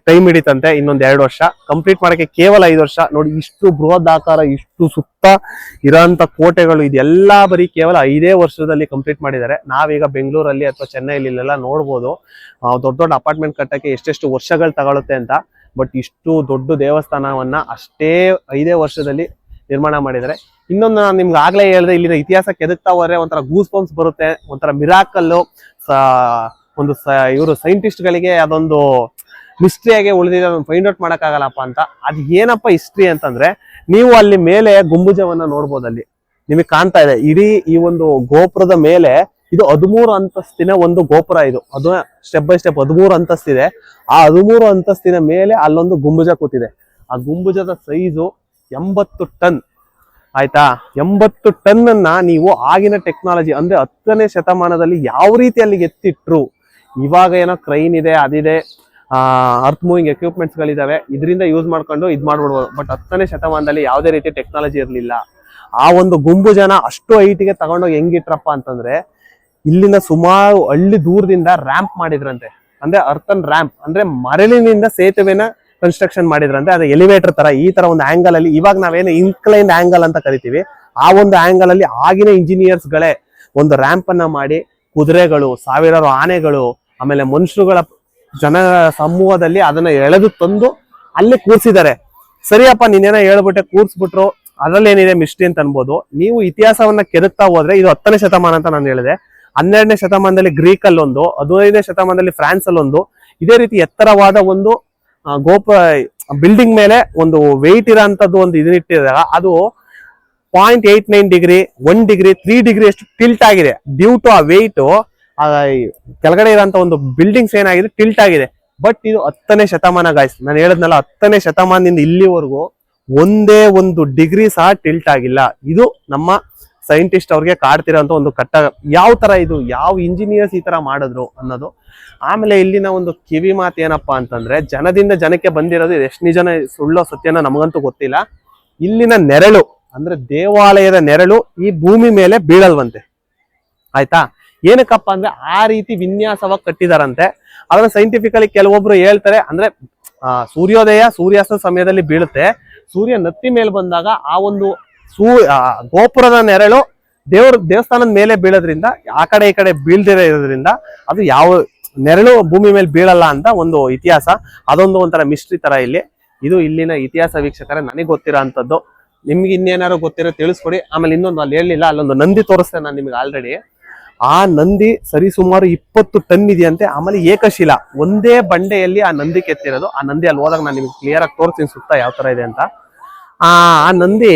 ಟೈಮ್ ಹಿಡಿತಂತೆ, ಇನ್ನೊಂದ್ 2 ವರ್ಷ ಕಂಪ್ಲೀಟ್ ಮಾಡಕ್ಕೆ ಕೇವಲ 5 ವರ್ಷ. ನೋಡಿ ಇಷ್ಟು ಬೃಹದಾಕಾರ, ಇಷ್ಟು ಸುತ್ತ ಇರೋಂತ ಕೋಟೆಗಳು, ಇದೆಲ್ಲ ಬರೀ ಕೇವಲ 5 ವರ್ಷದಲ್ಲಿ ಕಂಪ್ಲೀಟ್ ಮಾಡಿದ್ದಾರೆ. ನಾವೀಗ ಬೆಂಗಳೂರಲ್ಲಿ ಅಥವಾ ಚೆನ್ನೈಲಿ ಇಲ್ಲೆಲ್ಲ ನೋಡ್ಬೋದು ದೊಡ್ಡ ದೊಡ್ಡ ಅಪಾರ್ಟ್ಮೆಂಟ್ ಕಟ್ಟಕ್ಕೆ ಎಷ್ಟೆಷ್ಟು ವರ್ಷಗಳು ತಗೊಳುತ್ತೆ ಅಂತ. ಬಟ್ ಇಷ್ಟು ದೊಡ್ಡ ದೇವಸ್ಥಾನವನ್ನ ಅಷ್ಟೇ 5 ವರ್ಷದಲ್ಲಿ ನಿರ್ಮಾಣ ಮಾಡಿದ್ದಾರೆ. ಇನ್ನೊಂದು ನಾನು ನಿಮ್ಗೆ ಆಗ್ಲೇ ಹೇಳಿದೆ, ಇಲ್ಲಿನ ಇತಿಹಾಸ ಕೆದಕ್ತಾ ಹೋದ್ರೆ ಒಂಥರ ಗೂಸ್ ಬಂಪ್ಸ್ ಬರುತ್ತೆ, ಒಂಥರ ಮಿರಾಕಲ್ಲು. ಒಂದು ಇವರು ಸೈಂಟಿಸ್ಟ್ ಗಳಿಗೆ ಅದೊಂದು ಮಿಸ್ಟ್ರಿಯಾಗೆ ಉಳಿದಿದೆ, ಅದನ್ನು ಫೈಂಡ್ ಔಟ್ ಮಾಡಕ್ಕಾಗಲ್ಲಪ್ಪ ಅಂತ. ಅದ್ ಏನಪ್ಪ ಹಿಸ್ಟ್ರಿ ಅಂತಂದ್ರೆ, ನೀವು ಅಲ್ಲಿ ಮೇಲೆ ಗುಂಬುಜವನ್ನ ನೋಡ್ಬೋದು, ಅಲ್ಲಿ ನಿಮಗೆ ಕಾಣ್ತಾ ಇದೆ. ಇಡೀ ಈ ಒಂದು ಗೋಪುರದ ಮೇಲೆ ಇದು 13 ಅಂತಸ್ತಿನ ಒಂದು ಗೋಪುರ. ಇದು ಅದು ಸ್ಟೆಪ್ ಬೈ ಸ್ಟೆಪ್ 13 ಅಂತಸ್ತಿದೆ. ಆ 13 ಅಂತಸ್ತಿನ ಮೇಲೆ ಅಲ್ಲೊಂದು ಗುಂಬುಜ ಕೂತಿದೆ. ಆ ಗುಂಬುಜದ ಸೈಜು 80 ಟನ್. ಆಯ್ತಾ, 80 ಟನ್ ಅನ್ನ ನೀವು ಆಗಿನ ಟೆಕ್ನಾಲಜಿ ಅಂದ್ರೆ 10ನೇ ಶತಮಾನದಲ್ಲಿ ಯಾವ ರೀತಿ ಅಲ್ಲಿಗೆ ಎತ್ತಿಟ್ರು. ಇವಾಗ ಏನೋ ಕ್ರೈನ್ ಇದೆ, ಅದಿದೆ, ಅರ್ತ್ ಮೂವಿಂಗ್ ಎಕ್ವಿಪ್ಮೆಂಟ್ಸ್ ಗಳಿದಾವೆ, ಇದರಿಂದ ಯೂಸ್ ಮಾಡ್ಕೊಂಡು ಇದ್ ಮಾಡ್ಬಿಡ್ಬೋದು. ಬಟ್ 10ನೇ ಶತಮಾನದಲ್ಲಿ ಯಾವುದೇ ರೀತಿ ಟೆಕ್ನಾಲಜಿ ಇರಲಿಲ್ಲ. ಆ ಒಂದು ಗುಂಬುಜನ ಅಷ್ಟು ಹೈಟಿಗೆ ತಗೊಂಡೋಗಿ ಹೆಂಗಿಟ್ರಪ್ಪ ಅಂತಂದ್ರೆ, ಇಲ್ಲಿನ ಸುಮಾರು ಹಳ್ಳಿ ದೂರದಿಂದ ರ್ಯಾಂಪ್ ಮಾಡಿದ್ರಂತೆ. ಅಂದ್ರೆ ಅರ್ಥನ್ ರ್ಯಾಂಪ್ ಅಂದ್ರೆ ಮರಳಿನಿಂದ ಸೇತುವೆನ ಕನ್ಸ್ಟ್ರಕ್ಷನ್ ಮಾಡಿದ್ರಂತೆ. ಅದು ಎಲಿವೇಟರ್ ತರ ಈ ತರ ಒಂದು ಆಂಗಲ್ ಅಲ್ಲಿ, ಇವಾಗ ನಾವೇನು ಇನ್ಕ್ಲೈನ್ ಆಂಗಲ್ ಅಂತ ಕರಿತೀವಿ, ಆ ಒಂದು ಆಂಗಲ್ ಅಲ್ಲಿ ಆಗಿನ ಇಂಜಿನಿಯರ್ಸ್ ಗಳೇ ಒಂದು ರ್ಯಾಂಪ್ ಅನ್ನ ಮಾಡಿ ಕುದುರೆಗಳು, ಸಾವಿರಾರು ಆನೆಗಳು, ಆಮೇಲೆ ಮನುಷ್ಯರುಗಳ ಜನ ಸಮೂಹದಲ್ಲಿ ಅದನ್ನ ಎಳೆದು ತಂದು ಅಲ್ಲಿ ಕೂರ್ಸಿದ್ದಾರೆ. ಸರಿಯಪ್ಪ, ನೀನೇನೋ ಹೇಳ್ಬಿಟ್ಟೆ ಕೂರ್ಸ್ಬಿಟ್ರು, ಅದ್ರಲ್ಲಿ ಏನಿದೆ ಮಿಸ್ಟ್ರಿ ಅಂತ ಅನ್ಬೋದು. ನೀವು ಇತಿಹಾಸವನ್ನ ಕೆದಕ್ತಾ ಹೋದ್ರೆ ಇದು 10ನೇ ಶತಮಾನ ಅಂತ ನಾನು ಹೇಳಿದೆ. 12ನೇ ಶತಮಾನದಲ್ಲಿ ಗ್ರೀಕ್ ಅಲ್ಲಿ ಒಂದು, 15ನೇ ಶತಮಾನದಲ್ಲಿ ಫ್ರಾನ್ಸ್ ಅಲ್ಲಿ ಒಂದು ಇದೇ ರೀತಿ ಎತ್ತರವಾದ ಒಂದು ಗೋಪುರ ಬಿಲ್ಡಿಂಗ್ ಮೇಲೆ ಒಂದು ವೆಯ್ಟ್ ಇರೋಂಥದ್ದು ಒಂದು ಇದನ್ನಿಟ್ಟಿದಾಗ ಅದು 0.89 ಡಿಗ್ರಿ, 1 ಡಿಗ್ರಿ, 3 ಡಿಗ್ರಿ ಅಷ್ಟು ಟಿಲ್ಟ್ ಆಗಿದೆ. ಡ್ಯೂ ಟು ಆ ವೆಯ್ಟ್ ಕೆಳಗಡೆ ಇರೋಂಥ ಒಂದು ಬಿಲ್ಡಿಂಗ್ಸ್ ಏನಾಗಿದೆ ಟಿಲ್ಟ್ ಆಗಿದೆ. ಬಟ್ ಇದು 10ನೇ ಶತಮಾನ ಗಾಯ್ಸ್, ನಾನು ಹೇಳದ್ನಲ್ಲ 10ನೇ ಶತಮಾನದಿಂದ ಇಲ್ಲಿವರೆಗೂ ಒಂದೇ ಒಂದು ಡಿಗ್ರಿ ಸಹ ಟಿಲ್ಟ್ ಆಗಿಲ್ಲ. ಇದು ನಮ್ಮ ಸೈಂಟಿಸ್ಟ್ ಅವ್ರಿಗೆ ಕಾಡ್ತಿರೋಂಥ ಒಂದು ಕಟ್ಟ. ಯಾವ ತರ ಇದು, ಯಾವ ಇಂಜಿನಿಯರ್ಸ್ ಈ ತರ ಮಾಡಿದ್ರು ಅನ್ನೋದು. ಆಮೇಲೆ ಇಲ್ಲಿನ ಒಂದು ಕಿವಿ ಮಾತು ಏನಪ್ಪಾ ಅಂತಂದ್ರೆ, ಜನದಿಂದ ಜನಕ್ಕೆ ಬಂದಿರೋದು ಎಷ್ಟು ನಿಜನ ಸುಳ್ಳೋ ಸತ್ಯನ ನಮಗಂತೂ ಗೊತ್ತಿಲ್ಲ. ಇಲ್ಲಿನ ನೆರಳು ಅಂದ್ರೆ ದೇವಾಲಯದ ನೆರಳು ಈ ಭೂಮಿ ಮೇಲೆ ಬೀಳಲ್ವಂತೆ. ಆಯ್ತಾ, ಏನಕ್ಕಪ್ಪ ಅಂದ್ರೆ ಆ ರೀತಿ ವಿನ್ಯಾಸವಾಗಿ ಕಟ್ಟಿದಾರಂತೆ. ಅದನ್ನ ಸೈಂಟಿಫಿಕಲಿ ಕೆಲವೊಬ್ರು ಹೇಳ್ತಾರೆ, ಅಂದ್ರೆ ಸೂರ್ಯೋದಯ ಸೂರ್ಯಾಸ್ತ ಸಮಯದಲ್ಲಿ ಬೀಳುತ್ತೆ. ಸೂರ್ಯ ನತ್ತಿ ಮೇಲೆ ಬಂದಾಗ ಆ ಒಂದು ಗೋಪುರದ ನೆರಳು ದೇವಸ್ಥಾನದ ಮೇಲೆ ಬೀಳೋದ್ರಿಂದ, ಆ ಕಡೆ ಈ ಕಡೆ ಬೀಳ್ದಿರ ಇರೋದ್ರಿಂದ ಅದು ಯಾವ ನೆರಳು ಭೂಮಿ ಮೇಲೆ ಬೀಳಲ್ಲ ಅಂತ ಒಂದು ಇತಿಹಾಸ. ಅದೊಂದು ಒಂಥರ ಮಿಸ್ಟ್ರಿ ತರ ಇಲ್ಲಿ. ಇದು ಇಲ್ಲಿನ ಇತಿಹಾಸ ವೀಕ್ಷಕರೇ, ನನಗೆ ಗೊತ್ತಿರೋ ಅಂತದ್ದು. ನಿಮ್ಗೆ ಇನ್ನೇನಾರು ಗೊತ್ತಿರೋ ತಿಳಿಸ್ಕೊಡಿ. ಆಮೇಲೆ ಇನ್ನೊಂದು ಅಲ್ಲಿ ಹೇಳಿಲ್ಲ, ಅಲ್ಲೊಂದು ನಂದಿ ತೋರಿಸ್ತೇನೆ ನಾನು ನಿಮ್ಗೆ ಆಲ್ರೆಡಿ. ಆ ನಂದಿ ಸರಿ ಸುಮಾರು 20 ಟನ್ ಇದೆಯಂತೆ. ಆಮೇಲೆ ಏಕಶಿಲ ಒಂದೇ ಬಂಡೆಯಲ್ಲಿ ಆ ನಂದಿ ಕೆತ್ತಿರೋದು. ಆ ನಂದಿ ಅಲ್ಲಿ ಹೋದಾಗ ನಾನು ನಿಮ್ಗೆ ಕ್ಲಿಯರ್ ಆಗಿ ತೋರಿಸ್ತೀನಿ ಸುತ್ತ ಯಾವ ತರ ಇದೆ ಅಂತ. ಆ ನಂದಿ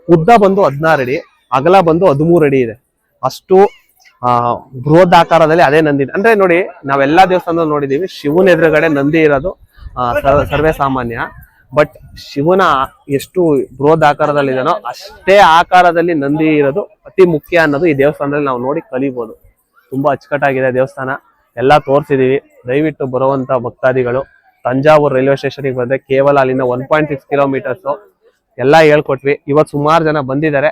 ಉದ್ದ ಬಂದು 16 ಅಡಿ, ಅಗಲ ಬಂದು 13 ಅಡಿ ಇದೆ. ಅಷ್ಟು ಬೃಹತ್ ಆಕಾರದಲ್ಲಿ ಅದೇ ನಂದಿ. ಅಂದ್ರೆ ನೋಡಿ, ನಾವೆಲ್ಲಾ ದೇವಸ್ಥಾನದಲ್ಲಿ ನೋಡಿದೀವಿ ಶಿವನ ಎದುರುಗಡೆ ನಂದಿ ಇರೋದು ಸರ್ವೇ ಸಾಮಾನ್ಯ. ಬಟ್ ಶಿವನ ಎಷ್ಟು ಬೃಹತ್ ಆಕಾರದಲ್ಲಿ ಇದೆನೋ ಅಷ್ಟೇ ಆಕಾರದಲ್ಲಿ ನಂದಿ ಇರೋದು ಅತಿ ಮುಖ್ಯ ಅನ್ನೋದು ಈ ದೇವಸ್ಥಾನದಲ್ಲಿ ನಾವು ನೋಡಿ ಕಲಿಬಹುದು. ತುಂಬಾ ಅಚ್ಚುಕಟ್ಟಾಗಿದೆ ದೇವಸ್ಥಾನ, ಎಲ್ಲಾ ತೋರಿಸಿದೀವಿ. ದಯವಿಟ್ಟು ಬರುವಂತ ಭಕ್ತಾದಿಗಳು ತಂಜಾವೂರು ರೈಲ್ವೆ ಸ್ಟೇಷನ್ಗೆ ಬಂದ್ರೆ ಕೇವಲ ಅಲ್ಲಿಂದ 1.6 ಕಿಲೋಮೀಟರ್ಸ್ ಎಲ್ಲಾ ಹೇಳ್ಕೊಟ್ವಿ. ಇವತ್ತು ಸುಮಾರು ಜನ ಬಂದಿದ್ದಾರೆ.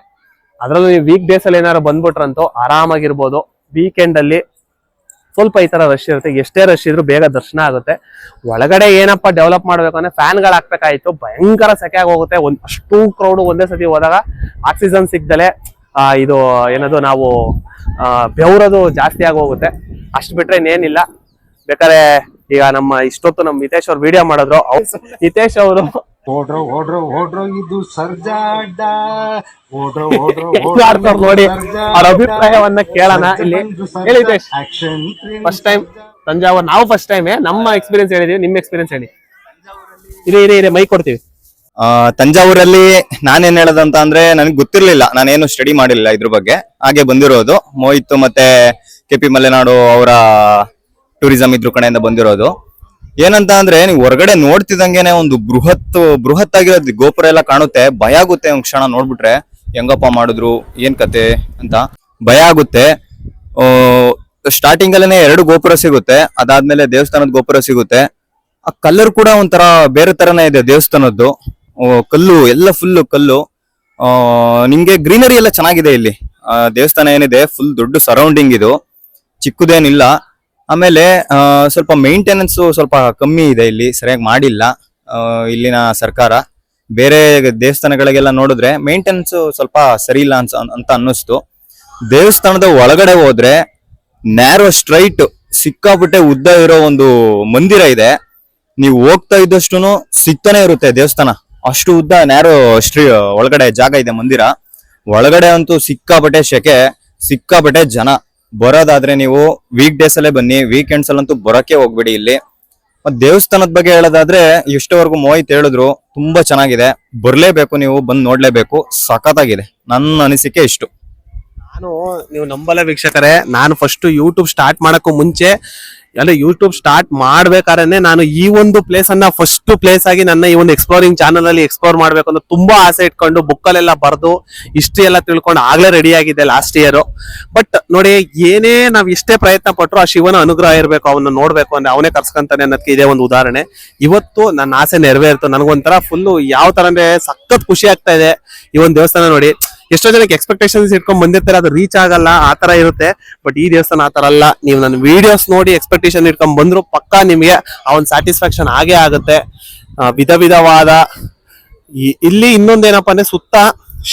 ಅದ್ರಲ್ಲೂ ನೀವು ವೀಕ್ ಡೇಸ್ ಅಲ್ಲಿ ಏನಾದ್ರು ಬಂದ್ಬಿಟ್ರಂತೂ ಆರಾಮಾಗಿರ್ಬೋದು. ವೀಕೆಂಡ್ ಅಲ್ಲಿ ಸ್ವಲ್ಪ ಈ ತರ ರಶ್ ಇರುತ್ತೆ. ಎಷ್ಟೇ ರಶ್ ಇದ್ರು ಬೇಗ ದರ್ಶನ ಆಗುತ್ತೆ. ಒಳಗಡೆ ಏನಪ್ಪಾ ಡೆವಲಪ್ ಮಾಡ್ಬೇಕು ಅಂದ್ರೆ ಫ್ಯಾನ್ಗಳು ಹಾಕ್ಬೇಕಾಯ್ತು, ಭಯಂಕರ ಸೆಕೆಯಾಗಿ ಹೋಗುತ್ತೆ. ಅಷ್ಟು ಕ್ರೌಡ್ ಒಂದೇ ಸತಿ ಹೋದಾಗ ಆಕ್ಸಿಜನ್ ಸಿಗ್ದಲೆ ಇದು ಏನದು ನಾವು ಬೆವರದು ಜಾಸ್ತಿ ಆಗಿ ಹೋಗುತ್ತೆ. ಅಷ್ಟು ಬಿಟ್ರೆ ಇನ್ನೇನಿಲ್ಲ. ಬೇಕಾದ್ರೆ ಈಗ ನಮ್ಮ ಇಷ್ಟೊತ್ತು ನಮ್ಮ ಹಿತೇಶ್ ಅವ್ರು ವಿಡಿಯೋ ಮಾಡಿದ್ರು. ಹಿತೇಶ್ ಅವರು ಇದು ಸರ್ಜಾಡ ನೋಡಿ ಅವ್ರ ಅಭಿಪ್ರಾಯವನ್ನ ಕೇಳೋಣ ಇಲ್ಲಿ. ಹೇಳಿ ಹಿತೇಶ್, ಫಸ್ಟ್ ಟೈಮ್ ತಂಜಾವೂರ್, ನಾವು ಫಸ್ಟ್ ಟೈಮ್ ನಮ್ಮ ಎಕ್ಸ್ಪೀರಿಯನ್ಸ್ ಹೇಳಿದೀವಿ, ನಿಮ್ಮ ಎಕ್ಸ್ಪೀರಿಯನ್ಸ್ ಹೇಳಿ. ಇರೇ ಮೈ ಕೊಡ್ತೀವಿ. ತಂಜಾವೂರಲ್ಲಿ ನಾನೇನ್ ಹೇಳೋದಂತ ಅಂದ್ರೆ, ನನಗೆ ಗೊತ್ತಿರ್ಲಿಲ್ಲ, ನಾನೇನು ಸ್ಟಡಿ ಮಾಡಿಲ್ಲ ಇದ್ರ ಬಗ್ಗೆ. ಹಾಗೆ ಬಂದಿರೋದು. ಮೋಹಿತ್ ಮತ್ತೆ KP ಮಲೆನಾಡು ಅವರ ಟೂರಿಸಂ ಇದ್ರ ಕಡೆಯಿಂದ ಬಂದಿರೋದು. ಏನಂತ ಅಂದ್ರೆ, ನೀವು ಹೊರಗಡೆ ನೋಡ್ತಿದಂಗೆನೆ ಒಂದು ಬೃಹತ್ ಆಗಿರೋದು ಗೋಪುರ ಎಲ್ಲ ಕಾಣುತ್ತೆ. ಭಯ ಆಗುತ್ತೆ ಒಂದ್ ಕ್ಷಣ ನೋಡ್ಬಿಟ್ರೆ, ಹೆಂಗಪ್ಪ ಮಾಡಿದ್ರು, ಏನ್ ಕತೆ ಅಂತ ಭಯ ಆಗುತ್ತೆ. ಸ್ಟಾರ್ಟಿಂಗ್ ಅಲ್ಲೇನೆ 2 ಗೋಪುರ ಸಿಗುತ್ತೆ, ಅದಾದ್ಮೇಲೆ ದೇವಸ್ಥಾನದ ಗೋಪುರ ಸಿಗುತ್ತೆ. ಆ ಕಲರ್ ಕೂಡ ಒಂಥರ ಬೇರೆ ತರನೇ ಇದೆ ದೇವಸ್ಥಾನದ್ದು. ಕಲ್ಲು ಎಲ್ಲ ಫುಲ್ ಕಲ್ಲು. ನಿಮ್ಗೆ ಗ್ರೀನರಿ ಎಲ್ಲ ಚೆನ್ನಾಗಿದೆ ಇಲ್ಲಿ. ದೇವಸ್ಥಾನ ಏನಿದೆ ಫುಲ್ ದೊಡ್ಡ ಸರೌಂಡಿಂಗ್ ಇದು, ಚಿಕ್ಕದೇನಿಲ್ಲ. ಆಮೇಲೆ ಸ್ವಲ್ಪ ಮೇಂಟೆನೆನ್ಸ್ ಸ್ವಲ್ಪ ಕಮ್ಮಿ ಇದೆ ಇಲ್ಲಿ, ಸರಿಯಾಗಿ ಮಾಡಿಲ್ಲ ಇಲ್ಲಿನ ಸರ್ಕಾರ. ಬೇರೆ ದೇವಸ್ಥಾನಗಳಿಗೆಲ್ಲ ನೋಡಿದ್ರೆ ಮೇಂಟೆನೆನ್ಸ್ ಸ್ವಲ್ಪ ಸರಿ ಇಲ್ಲ ಅಂತ ಅನ್ನಿಸ್ತು. ದೇವಸ್ಥಾನದ ಒಳಗಡೆ ಹೋದ್ರೆ ನ್ಯಾರೋ ಸ್ಟ್ರೈಟ್ ಸಿಕ್ಕಾಪಟ್ಟೆ ಉದ್ದ ಇರೋ ಒಂದು ಮಂದಿರ ಇದೆ. ನೀವು ಹೋಗ್ತಾ ಇದ್ದಷ್ಟು ಸಿಗ್ತಾನೆ ಇರುತ್ತೆ ದೇವಸ್ಥಾನ, ಅಷ್ಟು ಉದ್ದ ನ್ಯಾರೋ ಒಳಗಡೆ ಜಾಗ ಇದೆ ಮಂದಿರ. ಒಳಗಡೆ ಅಂತೂ ಸಿಕ್ಕಾಪಟ್ಟೆ ಶೆಕೆ, ಸಿಕ್ಕಾಪಟ್ಟೆ ಜನ. ಬರೋದಾದ್ರೆ ನೀವು ವೀಕ್ ಡೇಸ್ ಅಲ್ಲೇ ಬನ್ನಿ, ವೀಕೆಂಡ್ಸ್ ಅಲ್ಲಂತೂ ಬರೋಕೆ ಹೋಗ್ಬೇಡಿ ಇಲ್ಲಿ. ಮತ್ ದೇವಸ್ಥಾನದ ಬಗ್ಗೆ ಹೇಳೋದಾದ್ರೆ ಇಷ್ಟವರೆಗೂ ಮೋಹಿತ್ ಹೇಳಿದ್ರು, ತುಂಬಾ ಚೆನ್ನಾಗಿದೆ, ಬರ್ಲೇಬೇಕು, ನೀವು ಬಂದು ನೋಡ್ಲೇಬೇಕು, ಸಖತ್ತಾಗಿದೆ. ನನ್ನ ಅನಿಸಿಕೆ ಇಷ್ಟು. ನೀವು ನಂಬಲ್ಲ ವೀಕ್ಷಕರೇ, ನಾನು ಫಸ್ಟ್ ಯೂಟ್ಯೂಬ್ ಸ್ಟಾರ್ಟ್ ಮಾಡಕ್ಕೂ ಮುಂಚೆ ಯೂಟ್ಯೂಬ್ ಸ್ಟಾರ್ಟ್ ಮಾಡ್ಬೇಕಾದ್ರೆ ನಾನು ಈ ಒಂದು ಪ್ಲೇಸ್ ಅನ್ನ ಫಸ್ಟ್ ಪ್ಲೇಸ್ ಆಗಿ ನನ್ನ ಈ ಒಂದು ಎಕ್ಸ್ಪ್ಲೋರಿಂಗ್ ಚಾನಲ್ ಅಲ್ಲಿ ಎಕ್ಸ್ಪ್ಲೋರ್ ಮಾಡ್ಬೇಕು ಅಂತ ತುಂಬಾ ಆಸೆ ಇಟ್ಕೊಂಡು ಬುಕ್ಕಲ್ಲೆಲ್ಲ ಬರೆದು ಹಿಸ್ಟ್ರಿ ಎಲ್ಲ ತಿಳ್ಕೊಂಡು ಆಗ್ಲೇ ರೆಡಿ ಆಗಿದೆ ಲಾಸ್ಟ್ ಇಯರ್. ಬಟ್ ನೋಡಿ, ಏನೇ ನಾವ್ ಇಷ್ಟೇ ಪ್ರಯತ್ನ ಪಟ್ರು ಆ ಶಿವನ ಅನುಗ್ರಹ ಇರಬೇಕು, ಅವನ್ನ ನೋಡ್ಬೇಕು ಅಂದ್ರೆ ಅವನೇ ಕರ್ಸ್ಕೊಂತಾನೆ ಅನ್ನೋದಕ್ಕೆ ಇದೇ ಒಂದು ಉದಾಹರಣೆ. ಇವತ್ತು ನನ್ನ ಆಸೆ ನೆರವೇರ್ತು. ನನಗೊಂಥರ ಫುಲ್ ಯಾವ ತರ ಅಂದ್ರೆ ಸಖತ್ ಖುಷಿ ಆಗ್ತಾ ಇದೆ ಈ ಒಂದು ದೇವಸ್ಥಾನ ನೋಡಿ. ಎಷ್ಟೋ ಜನಕ್ಕೆ ಎಕ್ಸ್ಪೆಕ್ಟೇಷನ್ಸ್ ಇಟ್ಕೊಂಡ್ ಬಂದಿರ್ತಾರೆ, ಅದು ರೀಚ್ ಆಗಲ್ಲ, ಆ ತರ ಇರುತ್ತೆ. ಬಟ್ ಈ ದೇವಸ್ಥಾನ ಆ ತರ ಅಲ್ಲ. ನೀವು ನನ್ನ ವಿಡಿಯೋಸ್ ನೋಡಿ ಎಕ್ಸ್ಪೆಕ್ಟೇಷನ್ ಇಟ್ಕೊಂಡ್ ಬಂದ್ರು ಪಕ್ಕಾ ನಿಮಗೆ ಆ ಒಂದು ಸ್ಯಾಟಿಸ್ಫ್ಯಾಕ್ಷನ್ ಆಗೇ ಆಗುತ್ತೆ. ವಿಧ ವಿಧವಾದ ಇಲ್ಲಿ ಇನ್ನೊಂದೇನಪ್ಪ ಅಂದ್ರೆ ಸುತ್ತ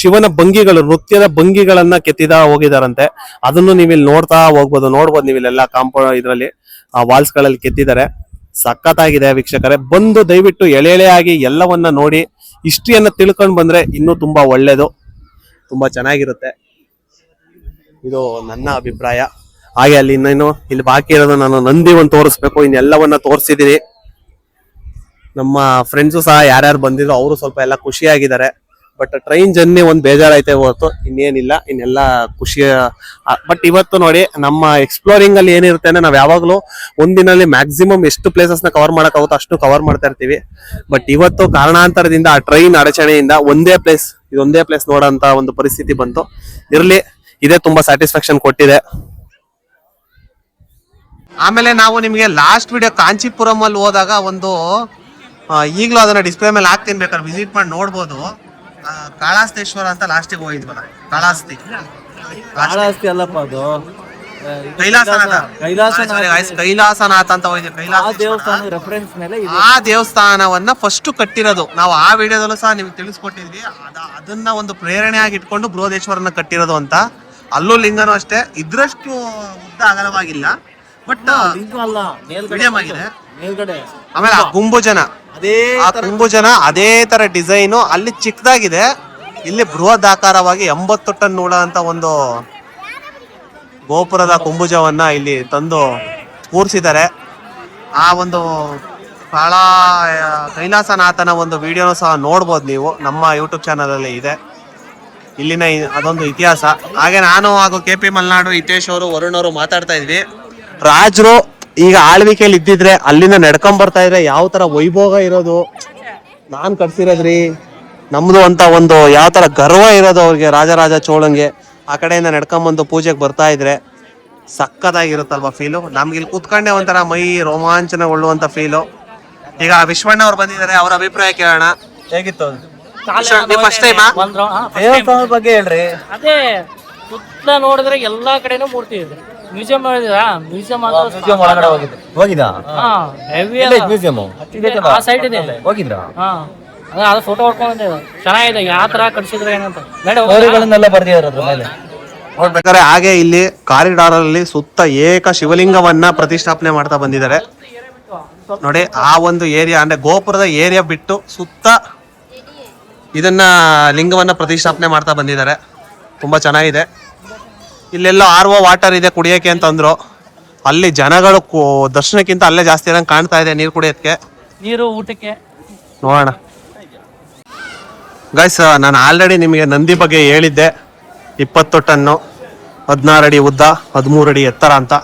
ಶಿವನ ಭಂಗಿಗಳು, ನೃತ್ಯದ ಭಂಗಿಗಳನ್ನ ಕೆತ್ತಿದ ಹೋಗಿದಾರಂತೆ. ಅದನ್ನು ನೀವು ಇಲ್ಲಿ ನೋಡ್ಬೋದು ನೀವು ಇಲ್ಲೆಲ್ಲ ಕಾಂಪೌಂಡ್ ಇದ್ರಲ್ಲಿ ವಾಲ್ಸ್ ಗಳಲ್ಲಿ ಕೆತ್ತಿದ್ದಾರೆ. ಸಖತ್ತಾಗಿದೆ ವೀಕ್ಷಕರೇ. ಬಂದು ದಯವಿಟ್ಟು ಎಳೆಯಾಗಿ ಎಲ್ಲವನ್ನ ನೋಡಿ ಹಿಸ್ಟ್ರಿಯನ್ನ ತಿಳ್ಕೊಂಡ್ ಬಂದ್ರೆ ಇನ್ನೂ ತುಂಬಾ ಒಳ್ಳೇದು, ತುಂಬಾ ಚೆನ್ನಾಗಿರುತ್ತೆ. ಇದು ನನ್ನ ಅಭಿಪ್ರಾಯ. ಹಾಗೆ ಅಲ್ಲಿ ಇನ್ನೇನು ಇಲ್ಲಿ ಬಾಕಿ ಇರೋದು ನಾನು ನಂದಿ ಒಂದು ತೋರಿಸ್ಬೇಕು, ಇನ್ನೆಲ್ಲವನ್ನ ತೋರಿಸಿದೀನಿ. ನಮ್ಮ ಫ್ರೆಂಡ್ಸು ಸಹ ಯಾರ್ಯಾರು ಬಂದಿದ್ರು ಅವರು ಸ್ವಲ್ಪ ಎಲ್ಲ ಖುಷಿಯಾಗಿದ್ದಾರೆ. ಬಟ್ ಟ್ರೈನ್ ಜರ್ನಿ ಒಂದು ಬೇಜಾರೈತೆ ಹೊರತು ಇನ್ನೇನಿಲ್ಲ, ಇನ್ನೆಲ್ಲ ಖುಷಿಯ. ಬಟ್ ಇವತ್ತು ನೋಡಿ ನಮ್ಮ ಎಕ್ಸ್ಪ್ಲೋರಿಂಗ್ ಅಲ್ಲಿ ಏನಿರುತ್ತೆ ಅಂದ್ರೆ ನಾವ್ ಯಾವಾಗ್ಲೂ ಒಂದಿನಲ್ಲಿ ಮ್ಯಾಕ್ಸಿಮಮ್ ಎಷ್ಟು ಪ್ಲೇಸಸ್ ನ ಕವರ್ ಮಾಡಕ್ಕಾಗುತ್ತೋ ಅಷ್ಟು ಕವರ್ ಮಾಡ್ತಾ ಇರ್ತೀವಿ. ಬಟ್ ಇವತ್ತು ಕಾರಣಾಂತರದಿಂದ ಆ ಟ್ರೈನ್ ಅಡಚಣೆಯಿಂದ ಇದೊಂದೇ ಪ್ಲೇಸ್ ನೋಡೋಂತ ಒಂದು ಪರಿಸ್ಥಿತಿ ಬಂತು. ಇರ್ಲಿ, ಇದೇ ತುಂಬಾ ಸ್ಯಾಟಿಸ್ಫ್ಯಾಕ್ಷನ್ ಕೊಟ್ಟಿದೆ. ಆಮೇಲೆ ನಾವು ನಿಮಗೆ ಲಾಸ್ಟ್ ವಿಡಿಯೋ ಕಾಂಚೀಪುರಂ ಅಲ್ಲಿ ಹೋದಾಗ ಒಂದು ಈಗಲೂ ಅದನ್ನ ಡಿಸ್ಪ್ಲೇ ಮೇಲೆ ಹಾಕ್ತೀನಿ, ಬೇಕಾದ್ರೆ ವಿಸಿಟ್ ಮಾಡಿ ನೋಡ್ಬೋದು. ಕಾಳಾಸ್ತೇಶ್ವರ ಅಂತ ಲಾಸ್ಟಿಗೆ ಹೋಗಿದ್ವಲ್ಲ, ಕಾಳಾಸ್ತಿ ಅಲ್ಲಪ್ಪ, ಅದು ಕೈಲಾಸನಾಥ್ ಅಂತ ಹೋಗಿದ್ವಿ. ರೆಫರೆನ್ಸ್ ಮೇಲೆ ಆ ದೇವಸ್ಥಾನವನ್ನ ಫಸ್ಟ್ ಕಟ್ಟಿರೋದು ನಾವು ಆ ವಿಡಿಯೋದಲ್ಲೂ ಸಹ ನಿಮ್ಗೆ ತಿಳಿಸ್ಕೊಟ್ಟಿದ್ವಿ. ಅದನ್ನ ಒಂದು ಪ್ರೇರಣೆ ಆಗಿ ಇಟ್ಕೊಂಡು ಬೃಹದೇಶ್ವರನ ಕಟ್ಟಿರೋದು ಅಂತ. ಅಲ್ಲೂ ಲಿಂಗನೂ ಅಷ್ಟೇ, ಇದ್ರಷ್ಟು ಉದ್ದ ಅಗಲವಾಗಿಲ್ಲ, ಬಟ್ ಮೀಡಿಯಂ ಆಗಿದೆ. ಆಮೇಲೆ ಆ ಗುಂಬುಜನ ಅದೇ ತರ ಡಿಸೈನು ಅಲ್ಲಿ ಚಿಕ್ಕದಾಗಿದೆ, ಇಲ್ಲಿ ಬೃಹದಾಕಾರವಾಗಿ 80 ಟನ್ ಅಂತ ಒಂದು ಗೋಪುರದ ಕುಂಭುಜವನ್ನ ಇಲ್ಲಿ ತಂದು ಕೂರಿಸಿದ್ದಾರೆ. ಆ ಒಂದು ಕೈಲಾಸನಾಥನ ಒಂದು ವಿಡಿಯೋನು ಸಹ ನೋಡ್ಬೋದು ನೀವು, ನಮ್ಮ ಯೂಟ್ಯೂಬ್ ಚಾನಲ್ ಅಲ್ಲಿ ಇದೆ. ಇಲ್ಲಿನ ಅದೊಂದು ಇತಿಹಾಸ. ಹಾಗೆ ನಾನು ಹಾಗೂ KP ಮಲ್ನಾಡು, ಹಿತೇಶ್ ಅವರು, ವರುಣ್ ಅವರು ಮಾತಾಡ್ತಾ ಇದ್ವಿ. ರಾಜರು ಈಗ ಆಳ್ವಿಕೆಯಲ್ಲಿ ಇದ್ದಿದ್ರೆ ಅಲ್ಲಿಂದ ನಡ್ಕೊಂಡ್ ಬರ್ತಾ ಇದ್ರೆ ಯಾವ ತರ ವೈಭೋಗ ಇರೋದು, ನಾನ್ ಕಟ್ಸಿರೋದ್ರಿ ನಮ್ದು ಅಂತ ಒಂದು ಯಾವ ತರ ಗರ್ವ ಇರೋದು ಅವ್ರಿಗೆ, ರಾಜರಾಜ ಚೋಳಂಗೆ. ಆ ಕಡೆಯಿಂದ ನಡ್ಕೊಂಬಂದು ಪೂಜೆಗೆ ಬರ್ತಾ ಇದ್ರೆ ಸಕ್ಕತ್ತಾಗಿರುತ್ತಲ್ವಾ ಫೀಲು. ನಮ್ಗೆ ಇಲ್ಲಿ ಕೂತ್ಕೊಂಡೆ ಒಂಥರ ಮೈ ರೋಮಾಂಚನಗೊಳ್ಳುವಂತ ಫೀಲು. ಈಗ ವಿಶ್ವಣ್ಣ ಅವ್ರು ಬಂದಿದ್ದಾರೆ, ಅವ್ರ ಅಭಿಪ್ರಾಯ ಕೇಳೋಣ. ಹೇಗಿತ್ತು ಫಸ್ಟ್ ಟೈಮ್ ದೇವಸ್ಥಾನದ ಬಗ್ಗೆ ಹೇಳ್ರಿ. ಅದೇ ಸುತ್ತ ನೋಡಿದ್ರೆ ಎಲ್ಲಾ ಕಡೆನೂ ಮೂರ್ತಿ ಇದೆ. ಮ್ಯೂಸಿಯಂ ಮ್ಯೂಸಿಯಂ ಒಳಗಡೆ ಹೋಗಿದ್ದ ಮ್ಯೂಸಿಯಂ ಆ ಸೈಡ್ ಇದೆ. ಹೋಗಿದ್ರ? ಅದು ಫೋಟೋ ಹೊಡ್ಕೊಂಡಿದ್ದೆ, ಚೆನ್ನಾಗಿದೆ. ಯಾವ ತರ ಕಟ್ಸಿದ್ರೆ ಏನಂತ ಗಳನ್ನೆಲ್ಲ ಬರ್ದಿದ್ದಾರೆ ಅದ್ರ ಮೇಲೆ ನೋಡ್ಬೇಕಾದ್ರೆ. ಹಾಗೆ ಇಲ್ಲಿ ಕಾರಿಡಾರ್ ಅಲ್ಲಿ ಸುತ್ತ ಏಕ ಶಿವಲಿಂಗವನ್ನ ಪ್ರತಿಷ್ಠಾಪನೆ ಮಾಡ್ತಾ ಬಂದಿದ್ದಾರೆ ನೋಡಿ. ಆ ಒಂದು ಏರಿಯಾ ಅಂದ್ರೆ ಗೋಪುರದ ಏರಿಯಾ ಬಿಟ್ಟು ಸುತ್ತ ಇದನ್ನ ಲಿಂಗವನ್ನ ಪ್ರತಿಷ್ಠಾಪನೆ ಮಾಡ್ತಾ ಬಂದಿದ್ದಾರೆ. ತುಂಬಾ ಚೆನ್ನಾಗಿದೆ. ಇಲ್ಲೆಲ್ಲ RO ವಾಟರ್ ಇದೆ ಕುಡಿಯೋಕೆ ಅಂತಂದ್ರು. ಅಲ್ಲಿ ಜನಗಳು ದರ್ಶನಕ್ಕಿಂತ ಅಲ್ಲೇ ಜಾಸ್ತಿ ಇರಂಗ್ ಕಾಣ್ತಾ ಇದೆ ನೀರು ಕುಡಿಯೋದಕ್ಕೆ. ನೀರು ಊಟಕ್ಕೆ ನೋಡೋಣ ಗೈಸ್. ನಾನು ಆಲ್ರೆಡಿ ನಿಮಗೆ ನಂದಿ ಬಗ್ಗೆ ಹೇಳಿದ್ದೆ. 20 ಟನ್ನು, 16 ಅಡಿ ಉದ್ದ, 13 ಅಡಿ ಎತ್ತರ ಅಂತ.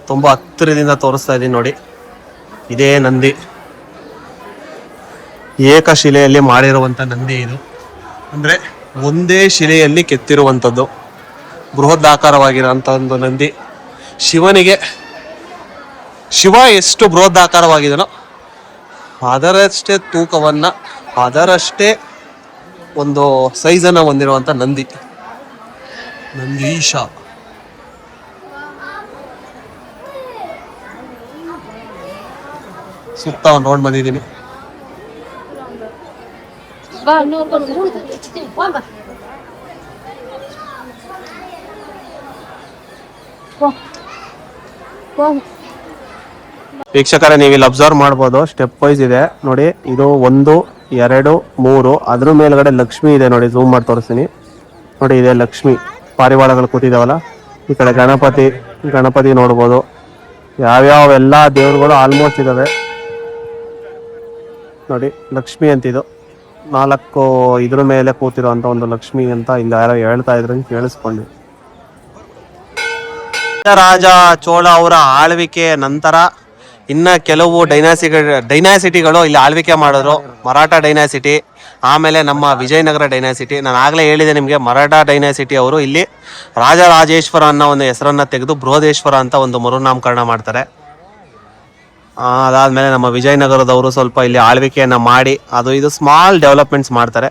ತುಂಬಾ ಹತ್ತಿರದಿಂದ ತೋರಿಸ್ತಾ ಇದ್ದೀನಿ ನೋಡಿ. ಇದೇ ನಂದಿ, ಏಕಶಿಲೆಯಲ್ಲಿ ಮಾಡಿರುವಂತ ನಂದಿ ಇದು. ಅಂದ್ರೆ ಒಂದೇ ಶಿಲೆಯಲ್ಲಿ ಕೆತ್ತಿರುವಂಥದ್ದು, ಬೃಹದಾಕಾರವಾಗಿರುವಂತ ಒಂದು ನಂದಿ. ಶಿವ ಎಷ್ಟು ಬೃಹದಾಕಾರವಾಗಿದನೋ ಅದರಷ್ಟೇ ತೂಕವನ್ನ, ಅದರಷ್ಟೇ ಒಂದು ಸೈಜನ್ನ ಹೊಂದಿರುವಂತ ನಂದೀಶ. ಸುತ್ತ ನೋಡ್ ಬಂದಿದ್ದೀನಿ. ವೀಕ್ಷಕರೇ, ನೀವು ಇಲ್ಲಿ ಅಬ್ಸರ್ವ್ ಮಾಡ್ಬೋದು, ಸ್ಟೆಪ್ ವೈಸ್ ಇದೆ ನೋಡಿ. ಇದು 1, 2, 3, ಅದ್ರ ಮೇಲ್ಗಡೆ ಲಕ್ಷ್ಮಿ ಇದೆ ನೋಡಿ. ಝೂಮ್ ಮಾಡಿ ತೋರಿಸ್ತೀನಿ ನೋಡಿ. ಇದೆ ಲಕ್ಷ್ಮಿ, ಪಾರಿವಾಳಗಳು ಕೂತಿದಾವಲ್ಲ. ಈ ಕಡೆ ಗಣಪತಿ ನೋಡ್ಬೋದು. ಯಾವ್ಯಾವ ಎಲ್ಲಾ ದೇವ್ರುಗಳು ಆಲ್ಮೋಸ್ಟ್ ಇದಾವೆ ನೋಡಿ. ಲಕ್ಷ್ಮಿ ಅಂತಿದು 4 ಇದ್ರ ಮೇಲೆ ಕೂತಿರೋ ಅಂತ ಒಂದು ಲಕ್ಷ್ಮಿ ಅಂತ ಇಲ್ಲಿ ಯಾರೋ ಹೇಳ್ತಾ ಇದ್ರು, ಕೇಳಿಸ್ಕೊಂಡು. ರಾಜ ಚೋಳ ಅವರ ಆಳ್ವಿಕೆ ನಂತರ ಇನ್ನ ಕೆಲವು ಡೈನಾಸಿಟಿಗಳು ಇಲ್ಲಿ ಆಳ್ವಿಕೆ ಮಾಡಿದ್ರು. ಮರಾಠ ಡೈನಾಸಿಟಿ, ಆಮೇಲೆ ನಮ್ಮ ವಿಜಯನಗರ ಡೈನಾಸಿಟಿ. ನಾನು ಆಗ್ಲೇ ಹೇಳಿದೆ ನಿಮಗೆ, ಮರಾಠ ಡೈನಾಸಿಟಿ ಅವರು ಇಲ್ಲಿ ರಾಜರಾಜೇಶ್ವರ ಅನ್ನೋ ಒಂದು ಹೆಸರನ್ನ ತೆಗೆದು ಬೃಹದೇಶ್ವರ ಅಂತ ಒಂದು ಮರುನಾಮಕರಣ ಮಾಡ್ತಾರೆ. ಅದಾದ್ಮೇಲೆ ನಮ್ಮ ವಿಜಯನಗರದವರು ಸ್ವಲ್ಪ ಇಲ್ಲಿ ಆಳ್ವಿಕೆಯನ್ನ ಮಾಡಿ ಅದು ಇದು ಸ್ಮಾಲ್ ಡೆವಲಪ್ಮೆಂಟ್ಸ್ ಮಾಡ್ತಾರೆ.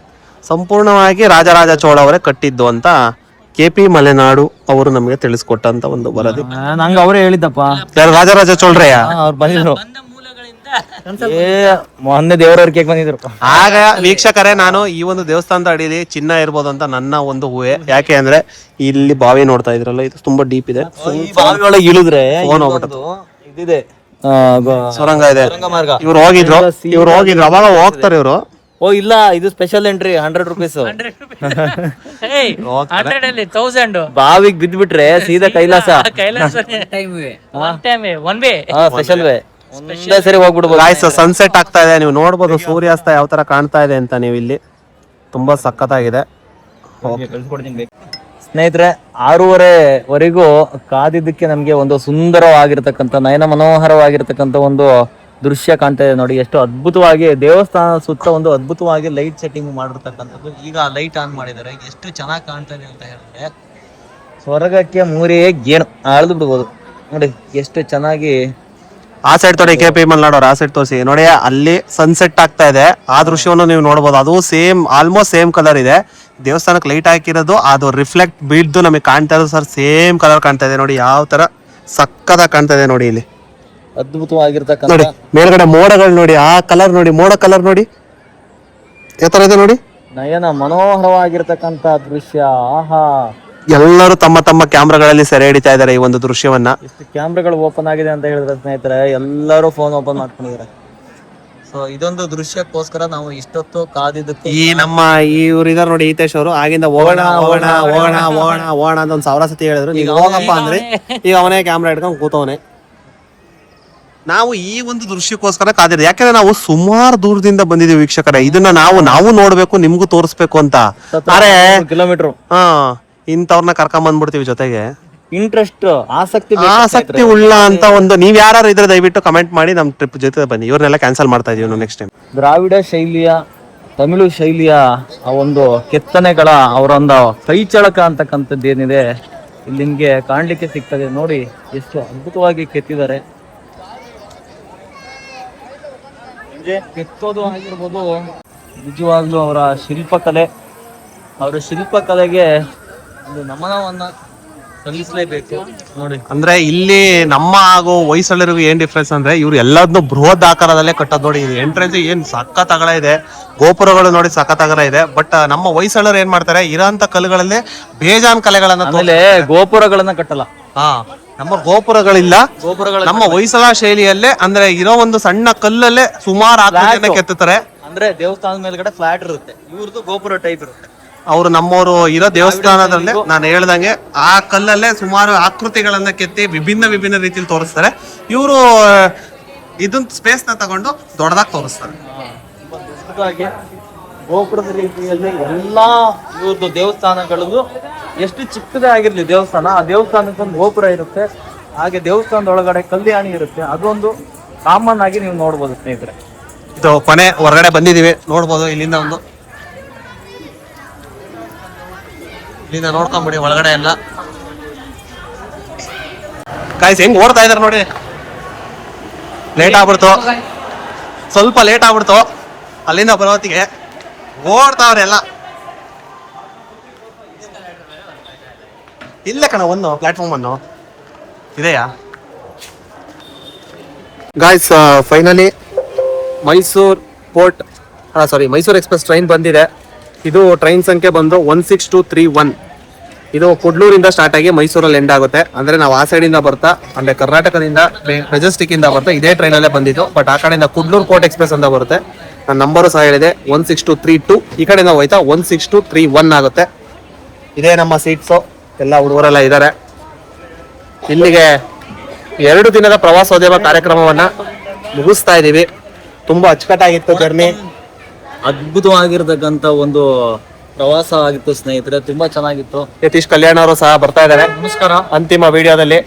ಸಂಪೂರ್ಣವಾಗಿ ರಾಜರಾಜ ಚೋಳ ಅವರೇ ಕಟ್ಟಿದ್ದು ಅಂತ KP ಮಲೆನಾಡು ಅವರು ನಮಗೆ ತಿಳಿಸ್ಕೊಟ್ಟಂತ ಒಂದು ವರದಿ. ನಂಗೆ ಅವರೇ ಹೇಳಿದ್ದಪ್ಪ, ಯಾರು ರಾಜರಾಜ ಚೋಳ್ರಯ್ಯ ಅವ್ರು ಬಂದಿದ್ರು. ಮೂಲಗಳಿಂದ ಮೊನ್ನೆ ದೇವರವ್ರಿಗೆ ಬಂದಿದ್ರು. ಆಗ ವೀಕ್ಷಕರೇ, ನಾನು ಈ ಒಂದು ದೇವಸ್ಥಾನದ ಅಡಿಯಲ್ಲಿ ಚಿನ್ನ ಇರ್ಬೋದು ಅಂತ ನನ್ನ ಒಂದು ಊಹೆ. ಯಾಕೆ ಅಂದ್ರೆ ಇಲ್ಲಿ ಬಾವಿ ನೋಡ್ತಾ ಇದ್ರಲ್ಲ, ಇದು ತುಂಬಾ ಡೀಪ್ ಇದೆ. ಬಾವಿಯೊಳಗೆ ಇಳಿದ್ರೆ ಫೋನ್ ಹೋಗ್ಬಿಟ್ಟು ಇದಿದೆ, ಸುರಂಗ ಇದೆ. ಮಾರ್ಗ. ಇವ್ರು ಹೋಗಿದ್ರು ಅವಾಗ ಹೋಗ್ತಾರೆ ಇವರು. ಓ ಇಲ್ಲ, ಇದು ಸ್ಪೆಷಲ್ ಎಂಟ್ರಿ 100 ರೂಪೀಸ್. 100 ಬಾವಿಗೆ ಬಿದ್ಬಿಟ್ರೆ ಸೀದಾ ಕೈಲಾಸ. ಸ್ಪೆಷಲ್ ವೇ, ಒಂದೇ ಸರಿ ಹೋಗ್ಬಿಡ್ಬೋದು. ಸನ್ಸೆಟ್ ಆಗ್ತಾ ಇದೆ, ನೀವು ನೋಡ್ಬೋದು ಸೂರ್ಯಾಸ್ತ ಯಾವ ತರ ಕಾಣ್ತಾ ಇದೆ ಅಂತ. ನೀವು ಇಲ್ಲಿ ತುಂಬಾ ಸಖತ್ತಾಗಿದೆ. ಸ್ನೇಹಿತರೆ, 6:30ವರೆಗೂ ಕಾದಿದ್ದಕ್ಕೆ ನಮ್ಗೆ ಒಂದು ಸುಂದರವಾಗಿರ್ತಕ್ಕಂಥ, ನಯನ ಮನೋಹರವಾಗಿರ್ತಕ್ಕಂಥ ಒಂದು ದೃಶ್ಯ ಕಾಣ್ತಾ ಇದೆ ನೋಡಿ. ಎಷ್ಟು ಅದ್ಭುತವಾಗಿ ದೇವಸ್ಥಾನ ಸುತ್ತ ಒಂದು ಅದ್ಭುತವಾಗಿ ಲೈಟ್ ಸೆಟ್ಟಿಂಗ್ ಮಾಡಿರ್ತಕ್ಕಂಥದ್ದು. ಈಗ ಲೈಟ್ ಆನ್ ಮಾಡಿದ್ದಾರೆ, ಎಷ್ಟು ಚೆನ್ನಾಗಿ ಕಾಣ್ತಾ ಇದೆ ಅಂತ ಹೇಳಿದ್ರೆ ಸ್ವರ್ಗಕ್ಕೆ ಮೂರೇ ಗೇಣು ಆಳ್ದು ಬಿಡ್ಬೋದು ನೋಡಿ. ಎಷ್ಟು ಚೆನ್ನಾಗಿ ಆ ಸೈಡ್ ತೋರಿ, KP ಮಲೆನಾಡು ಆ ಸೈಡ್ ತೋರಿಸಿ ನೋಡಿ. ಅಲ್ಲಿ ಸನ್ಸೆಟ್ ಆಗ್ತಾ ಇದೆ, ಆ ದೃಶ್ಯವನ್ನು ನೀವು ನೋಡ್ಬೋದು. ಅದು ಸೇಮ್, ಆಲ್ಮೋಸ್ಟ್ ಸೇಮ್ ಕಲರ್ ಇದೆ. ದೇವಸ್ಥಾನಕ್ಕೆ ಲೈಟ್ ಹಾಕಿರೋದು, ಅದು ರಿಫ್ಲೆಕ್ಟ್ ಬೀಳ್ದು ನಮಗೆ ಕಾಣ್ತಾ ಇರೋದು ಸರ್ ಸೇಮ್ ಕಲರ್ ಕಾಣ್ತಾ ಇದೆ ನೋಡಿ. ಯಾವ ತರ ಸಕ್ಕತ್ತಾಗಿ ಕಾಣ್ತಾ ಇದೆ ನೋಡಿ. ಇಲ್ಲಿ ಅದ್ಭುತವಾಗಿರ್ತಕ್ಕಂಥ ನೋಡಿ, ಮೇಲ್ಗಡೆ ಮೋಡಗಳು ನೋಡಿ, ಆ ಕಲರ್ ನೋಡಿ, ಮೋಡ ಕಲರ್ ನೋಡಿ ಯಾವ ತರ ಇದೆ ನೋಡಿ. ನಯನ ಮನೋಹರವಾಗಿರ್ತಕ್ಕಂಥ ದೃಶ್ಯ. ಆಹಾ, ಎಲ್ಲರೂ ತಮ್ಮ ತಮ್ಮ ಕ್ಯಾಮ್ರಾಗಳಲ್ಲಿ ಸೆರೆ ಹಿಡಿತಾ ಇದ್ದಾರೆ ಈ ಒಂದು ದೃಶ್ಯವನ್ನ. ಎಷ್ಟು ಕ್ಯಾಮ್ರಾಗಳು ಓಪನ್ ಆಗಿದೆ ಅಂತ ಹೇಳಿದ್ರೆ ಸ್ನೇಹಿತರೆ, ಎಲ್ಲರೂ ಫೋನ್ ಓಪನ್ ಮಾಡ್ಕೊಂಡಿದ್ದಾರೆ. ಸೊ ಇದೊಂದು ದೃಶ್ಯಕ್ಕೋಸ್ಕರ ನಾವು ಇಷ್ಟೊತ್ತು ಕಾದಿದ್ದಕ್ಕೆ. ಈ ನಮ್ಮ ಇವ್ರು ಇದಾರೆ ನೋಡಿ, ಹಿತೇಶ್ ಅವರು, ಆಗಿಂದ ಹೋಗೋಣ ಹೋಗೋಣ ಹೋಗೋಣ ಹೋಗೋಣ ಹೋಗೋಣ ಅಂತ 1000 ಸತಿ ಹೇಳಿದ್ರು. ಈಗ ಹೋಗಪ್ಪ ಅಂದ್ರೆ ಈಗ ಅವನೇ ಕ್ಯಾಮ್ರಾ ಇಟ್ಕೊಂಡು ಕೂತವನೆ. ನಾವು ಈ ಒಂದು ದೃಶ್ಯಕ್ಕೋಸ್ಕರ ಕಾದಿರೋದು. ಯಾಕಂದ್ರೆ ನಾವು ಸುಮಾರು ದೂರದಿಂದ ಬಂದಿದ್ದೀವಿ ವೀಕ್ಷಕರೇ. ಇದನ್ನ ನಾವು ನೋಡ್ಬೇಕು, ನಿಮ್ಗೂ ತೋರಿಸ್ಬೇಕು ಅಂತ. ಕಿಲೋಮೀಟರ್ ಇಂಥವ್ರನ್ನ ಕರ್ಕೊಂಡ್ ಬಂದ್ಬಿಡ್ತೀವಿ ಜೊತೆಗೆ. ಇಂಟ್ರೆಸ್ಟ್, ಆಸಕ್ತಿ ಉಳ್ಳ ಅಂತ ಒಂದು, ನೀವ್ ಯಾರು ಇದ್ರೆ ದಯವಿಟ್ಟು ಕಮೆಂಟ್ ಮಾಡಿ ನಮ್ ಟ್ರಿಪ್ ಜೊತೆ ಬನ್ನಿ. ಇವ್ರನ್ನೆಲ್ಲ ಕ್ಯಾನ್ಸಲ್ ಮಾಡ್ತಾ ಇದೀವಿ ನಾವು ನೆಕ್ಸ್ಟ್ ಟೈಮ್. ದ್ರಾವಿಡ ಶೈಲಿಯ, ತಮಿಳು ಶೈಲಿಯ ಆ ಒಂದು ಕೆತ್ತನೆಗಳ ಅವರೊಂದು ಕೈಚಳಕ ಅಂತಕ್ಕಂಥದ್ದು ಏನಿದೆ ಇಲ್ಲಿ ನಿಮ್ಗೆ ಕಾಣ್ಲಿಕ್ಕೆ ಸಿಗ್ತದೆ ನೋಡಿ. ಎಷ್ಟು ಅದ್ಭುತವಾಗಿ ಕೆತ್ತಿದ್ದಾರೆ. ಕೆತ್ತೋದು ಆಗಿರ್ಬೋದು, ನಿಜವಾಗ್ಲೂ ಅವರ ಶಿಲ್ಪಕಲೆಗೆ ಒಂದು ನಮನವನ್ನ ಸಲ್ಲಿಸಲೇಬೇಕು ನೋಡಿ. ಅಂದ್ರೆ ಇಲ್ಲಿ ನಮ್ಮ ಹಾಗೂ ಹೊಯ್ಸಳರಿಗೂ ಏನ್ ಡಿಫ್ರೆನ್ಸ್ ಅಂದ್ರೆ, ಇವ್ರು ಎಲ್ಲದನ್ನು ಬೃಹತ್ ಆಕಾರದಲ್ಲೇ ಕಟ್ಟೋದು ನೋಡಿ. ಎಂಟ್ರೆನ್ಸ್ ಏನ್ ಸಖತ್ ಅಗಲ ಇದೆ, ಗೋಪುರಗಳು ನೋಡಿ ಸಖತ್ ಅಗಲ ಇದೆ. ಬಟ್ ನಮ್ಮ ಹೊಯ್ಸಳರು ಏನ್ ಮಾಡ್ತಾರೆ, ಇರೋಂತ ಕಲ್ಲುಗಳಲ್ಲಿ ಬೇಜಾನ್ ಕಲೆಗಳನ್ನ, ಆಮೇಲೆ ಗೋಪುರಗಳನ್ನ ಕಟ್ಟಲ್ಲ. ನಮ್ಮ ಗೋಪುರಗಳಿಲ್ಲ. ನಮ್ಮ ಹೊಯ್ಸಳ ಶೈಲಿಯಲ್ಲೇ ಅಂದ್ರೆ ಇರೋ ಒಂದು ಸಣ್ಣ ಕಲ್ಲಲ್ಲೇ ಸುಮಾರು ಆಕೃತಿಯನ್ನ ಕೆತ್ತುತ್ತಾರೆ. ಅಂದ್ರೆ ದೇವಸ್ಥಾನದ ಮೇಲ್ಗಡೆ ಫ್ಲಾಟ್ ಇರುತ್ತೆ, ಇವ್ರದ್ದು ಗೋಪುರ ಟೈಪ್ ಇರುತ್ತೆ. ಅವರು ನಮ್ಮವರು ಇರೋ ದೇವಸ್ಥಾನದಲ್ಲೇ ನಾನು ಹೇಳ್ದಂಗೆ ಆ ಕಲ್ಲಲ್ಲೇ ಸುಮಾರು ಆಕೃತಿಗಳನ್ನ ಕೆತ್ತಿ ವಿಭಿನ್ನ ರೀತಿಯಲ್ಲಿ ತೋರಿಸ್ತಾರೆ. ಇವರು ಇದನ್ನ ಸ್ಪೇಸ್ ನ ತಗೊಂಡು ದೊಡ್ಡದಾಗಿ ತೋರಿಸ್ತಾರೆ. ಗೋಪುರದ ರೀತಿಯಲ್ಲಿ ಎಲ್ಲಾ ಇವ್ರದ್ದು ದೇವಸ್ಥಾನಗಳದ್ದು ಎಷ್ಟು ಚಿಕ್ಕದೇ ಆಗಿರ್ಲಿ ದೇವಸ್ಥಾನ, ಆ ದೇವಸ್ಥಾನಕ್ಕೊಂದು ಗೋಪುರ ಇರುತ್ತೆ. ಹಾಗೆ ದೇವಸ್ಥಾನದ ಒಳಗಡೆ ಕಲ್ಯಾಣಿ ಇರುತ್ತೆ. ಅದೊಂದು ಕಾಮನ್ ಆಗಿ ನೀವು ನೋಡ್ಬೋದು ಸ್ನೇಹಿತರೆ. ಇದು ಕೊನೆ ಹೊರಗಡೆ ಬಂದಿದೀವಿ, ನೋಡ್ಬೋದು. ಇಲ್ಲಿಂದ ನೋಡ್ಕೊಂಬಿಡಿ ಒಳಗಡೆ ಎಲ್ಲ ಕಾಯ್ಸಿ ಹೆಂಗ್ ಓಡ್ತಾ ಇದಾರೆ ನೋಡಿ. ಲೇಟ್ ಆಗ್ಬಿಡ್ತು. ಸ್ವಲ್ಪ ಲೇಟ್ ಆಗ್ಬಿಡ್ತು ಅಲ್ಲಿಂದ ಬರೋತ್ತಿಗೆ. ಓಡ್ತಾವ್ರೆಲ್ಲ ಇಲ್ಲ ಕಣ, ಒಂದು ಪ್ಲಾಟ್ಫಾರ್ಮ್ ಅನ್ನು ಇದೆಯಾ guys. Finally Mysuru port Mysuru express train ಬಂದಿದೆ. ಇದು ಟ್ರೈನ್ ಸಂಖ್ಯೆ ಬಂದು 16231. ಇದು ಕುಡ್ಲೂರಿಂದ ಸ್ಟಾರ್ಟ್ ಆಗಿ ಮೈಸೂರಲ್ಲಿ ಎಂಡ್ ಆಗುತ್ತೆ. ಅಂದ್ರೆ ನಾವು ಆ ಸೈಡಿಂದ ಬರ್ತಾ ಅಂದ್ರೆ ಕರ್ನಾಟಕದಿಂದ ಮೆಜೆಸ್ಟಿಕ್ ಇಂದ ಬರ್ತಾ ಇದೇ ಟ್ರೈನಲ್ಲೇ ಬಂದಿದ್ದು. ಬಟ್ ಆ ಕಡೆಯಿಂದ ಕುಡ್ಲೂರು ಕೋರ್ಟ್ ಎಕ್ಸ್ಪ್ರೆಸ್ ಅಂತ ಬರುತ್ತೆ. ನನ್ನ ನಂಬರು ಸಹ ಹೇಳಿದೆ 16232. ಈ ಕಡೆಯಿಂದ ಹೋಯ್ತಾ 16231 ಆಗುತ್ತೆ. ಇದೇ ನಮ್ಮ ಸೀಟ್ಸು. ಎಲ್ಲ ಹುಡುಗರೆಲ್ಲ ಇದ್ದಾರೆ. ಇಲ್ಲಿಗೆ 2 ದಿನದ ಪ್ರವಾಸೋದ್ಯಮ ಕಾರ್ಯಕ್ರಮವನ್ನ ಮುಗಿಸ್ತಾ ಇದೀವಿ. ತುಂಬಾ ಅಚ್ಚುಕಟ್ಟಾಗಿತ್ತು ಜರ್ನಿ. ಅದ್ಭುತವಾಗಿರ್ತಕ್ಕಂಥ ಒಂದು ಪ್ರವಾಸ ಆಗಿತ್ತು ಸ್ನೇಹಿತರೆ, ತುಂಬಾ ಚೆನ್ನಾಗಿತ್ತು. ಯತೀಶ್ ಕಲ್ಯಾಣ್ ಅವರು ಸಹ ಬರ್ತಾ ಇದ್ದಾರೆ ನಮಸ್ಕಾರ, ಅಂತಿಮ ವಿಡಿಯೋದಲ್ಲಿ.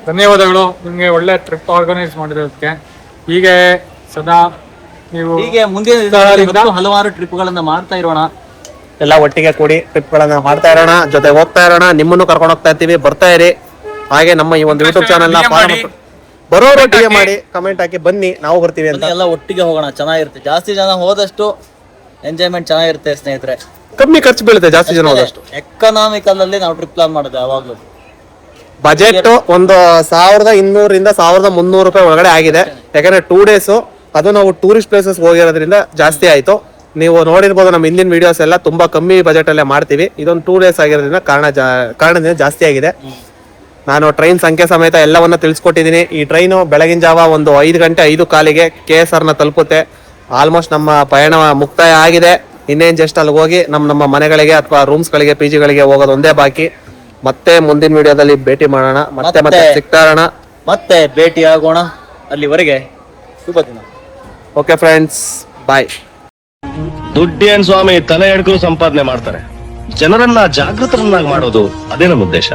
ಧನ್ಯವಾದಗಳು ನಿಮಗೆ ಒಳ್ಳೆ ಟ್ರಿಪ್ ಆರ್ಗನೈಸ್ ಮಾಡಿರೋದಕ್ಕೆ. ಹೀಗೆ ಸದಾ ನೀವು ಹೀಗೆ ಮುಂದಿನ ದಿನಗಳಲ್ಲಿ ಇನ್ನೂ ಹಲವಾರು ಟ್ರಿಪ್ಗಳನ್ನ ಮಾಡ್ತಾ ಇರೋಣ. ಎಲ್ಲ ಒಟ್ಟಿಗೆ ಕೂಡಿ ಟ್ರಿಪ್ ಗಳನ್ನ ಮಾಡ್ತಾ ಇರೋಣ, ಜೊತೆ ಹೋಗ್ತಾ ಇರೋಣ. ನಿಮ್ಮನ್ನು ಕರ್ಕೊಂಡು ಹೋಗ್ತಾ ಇರ್ತೀವಿ, ಬರ್ತಾ ಇರಿ. ಹಾಗೆ ನಮ್ಮ ಈ ಒಂದು ಯೂಟ್ಯೂಬ್ ಚಾನಲ್ ಬರೋರು DM ಮಾಡಿ, ಕಮೆಂಟ್ ಹಾಕಿ ಬನ್ನಿ, ನಾವು ಬರ್ತೀವಿ ಅಂತ. ಎಲ್ಲ ಒಟ್ಟಿಗೆ ಹೋಗೋಣ, ಚೆನ್ನಾಗಿರುತ್ತೆ. ಜಾಸ್ತಿ ಜನ ಹೋದಷ್ಟು ಎಂಜಾಯ್ಮೆಂಟ್ ಚೆನ್ನಾಗಿರುತ್ತೆ ಸ್ನೇಹಿತರೆ. ಕಮ್ಮಿ ಖರ್ಚು ಬೀಳುತ್ತೆ ಜಾಸ್ತಿ ಜನ ಹೋದಷ್ಟು. ಎಕನಾಮಿಕಲ್ ಅಲ್ಲಿ ನಾವು ಟ್ರಿಪ್ ಪ್ಲಾನ್ ಮಾಡೋದು ಯಾವಾಗ್ಲೂ. ಬಜೆಟ್ ಒಂದು 1200 1300 ರೂಪಾಯಿ ಒಳಗಡೆ ಆಗಿದೆ. ಯಾಕಂದ್ರೆ 2 days ಅದು ನಾವು ಟೂರಿಸ್ಟ್ ಪ್ಲೇಸಸ್ ಹೋಗಿರೋದ್ರಿಂದ ಜಾಸ್ತಿ ಆಯ್ತು. ನೀವು ನೋಡಿರ್ಬೋದು ನಮ್ಮ ಹಿಂದಿನ ವಿಡಿಯೋಸ್ ಎಲ್ಲ ತುಂಬಾ ಕಮ್ಮಿ ಬಜೆಟ್ ಅಲ್ಲೇ ಮಾಡ್ತೀವಿ. ಇದೊಂದು 2 days ಆಗಿರೋದ್ರಿಂದ ಕಾರಣದಿಂದ ಜಾಸ್ತಿ ಆಗಿದೆ. ನಾನು ಟ್ರೈನ್ ಸಂಖ್ಯೆ ಸಮೇತ ಎಲ್ಲವನ್ನ ತಿಳಿಸ್ಕೊಟ್ಟಿದ್ದೀನಿ. ಈ ಟ್ರೈನು ಬೆಳಗಿನ ಜಾವ ಒಂದು 5 ಗಂಟೆ 5 ಕಾಲಿಗೆ KSR ನ ತಲುಪುತ್ತೆ. ಆಲ್ಮೋಸ್ಟ್ ನಮ್ಮ ಪಯಣ ಮುಕ್ತಾಯ ಆಗಿದೆ. ಇನ್ನೇನ್ ಜಸ್ಟ್ ಅಲ್ಲಿ ಹೋಗಿ ನಮ್ಮ ಮನೆಗಳಿಗೆ ಅಥವಾ ರೂಮ್ಸ್ಗಳಿಗೆ PG ಗಳಿಗೆ ಹೋಗೋದು ಒಂದೇ ಬಾಕಿ. ಮತ್ತೆ ಮುಂದಿನ ವಿಡಿಯೋದಲ್ಲಿ ಭೇಟಿ ಮಾಡೋಣ, ಮತ್ತೆ ಸಿಗ್ತಾ ಇರೋಣ, ಮತ್ತೆ ಭೇಟಿ ಆಗೋಣ. ಅಲ್ಲಿವರೆಗೆ ಶುಭ ದಿನ. ಓಕೆ ಫ್ರೆಂಡ್ಸ್, ಬಾಯ್. ದುಡ್ಡೇನ್ ಸ್ವಾಮಿ ತಲೆ ಎಡ್ಕೊಂಡು ಸಂಪಾದನೆ ಮಾಡ್ತಾರೆ. ಜನರನ್ನ ಜಾಗೃತರನ್ನಾಗಿ ಮಾಡೋದು ಅದೇ ನಮ್ಮ ಉದ್ದೇಶ.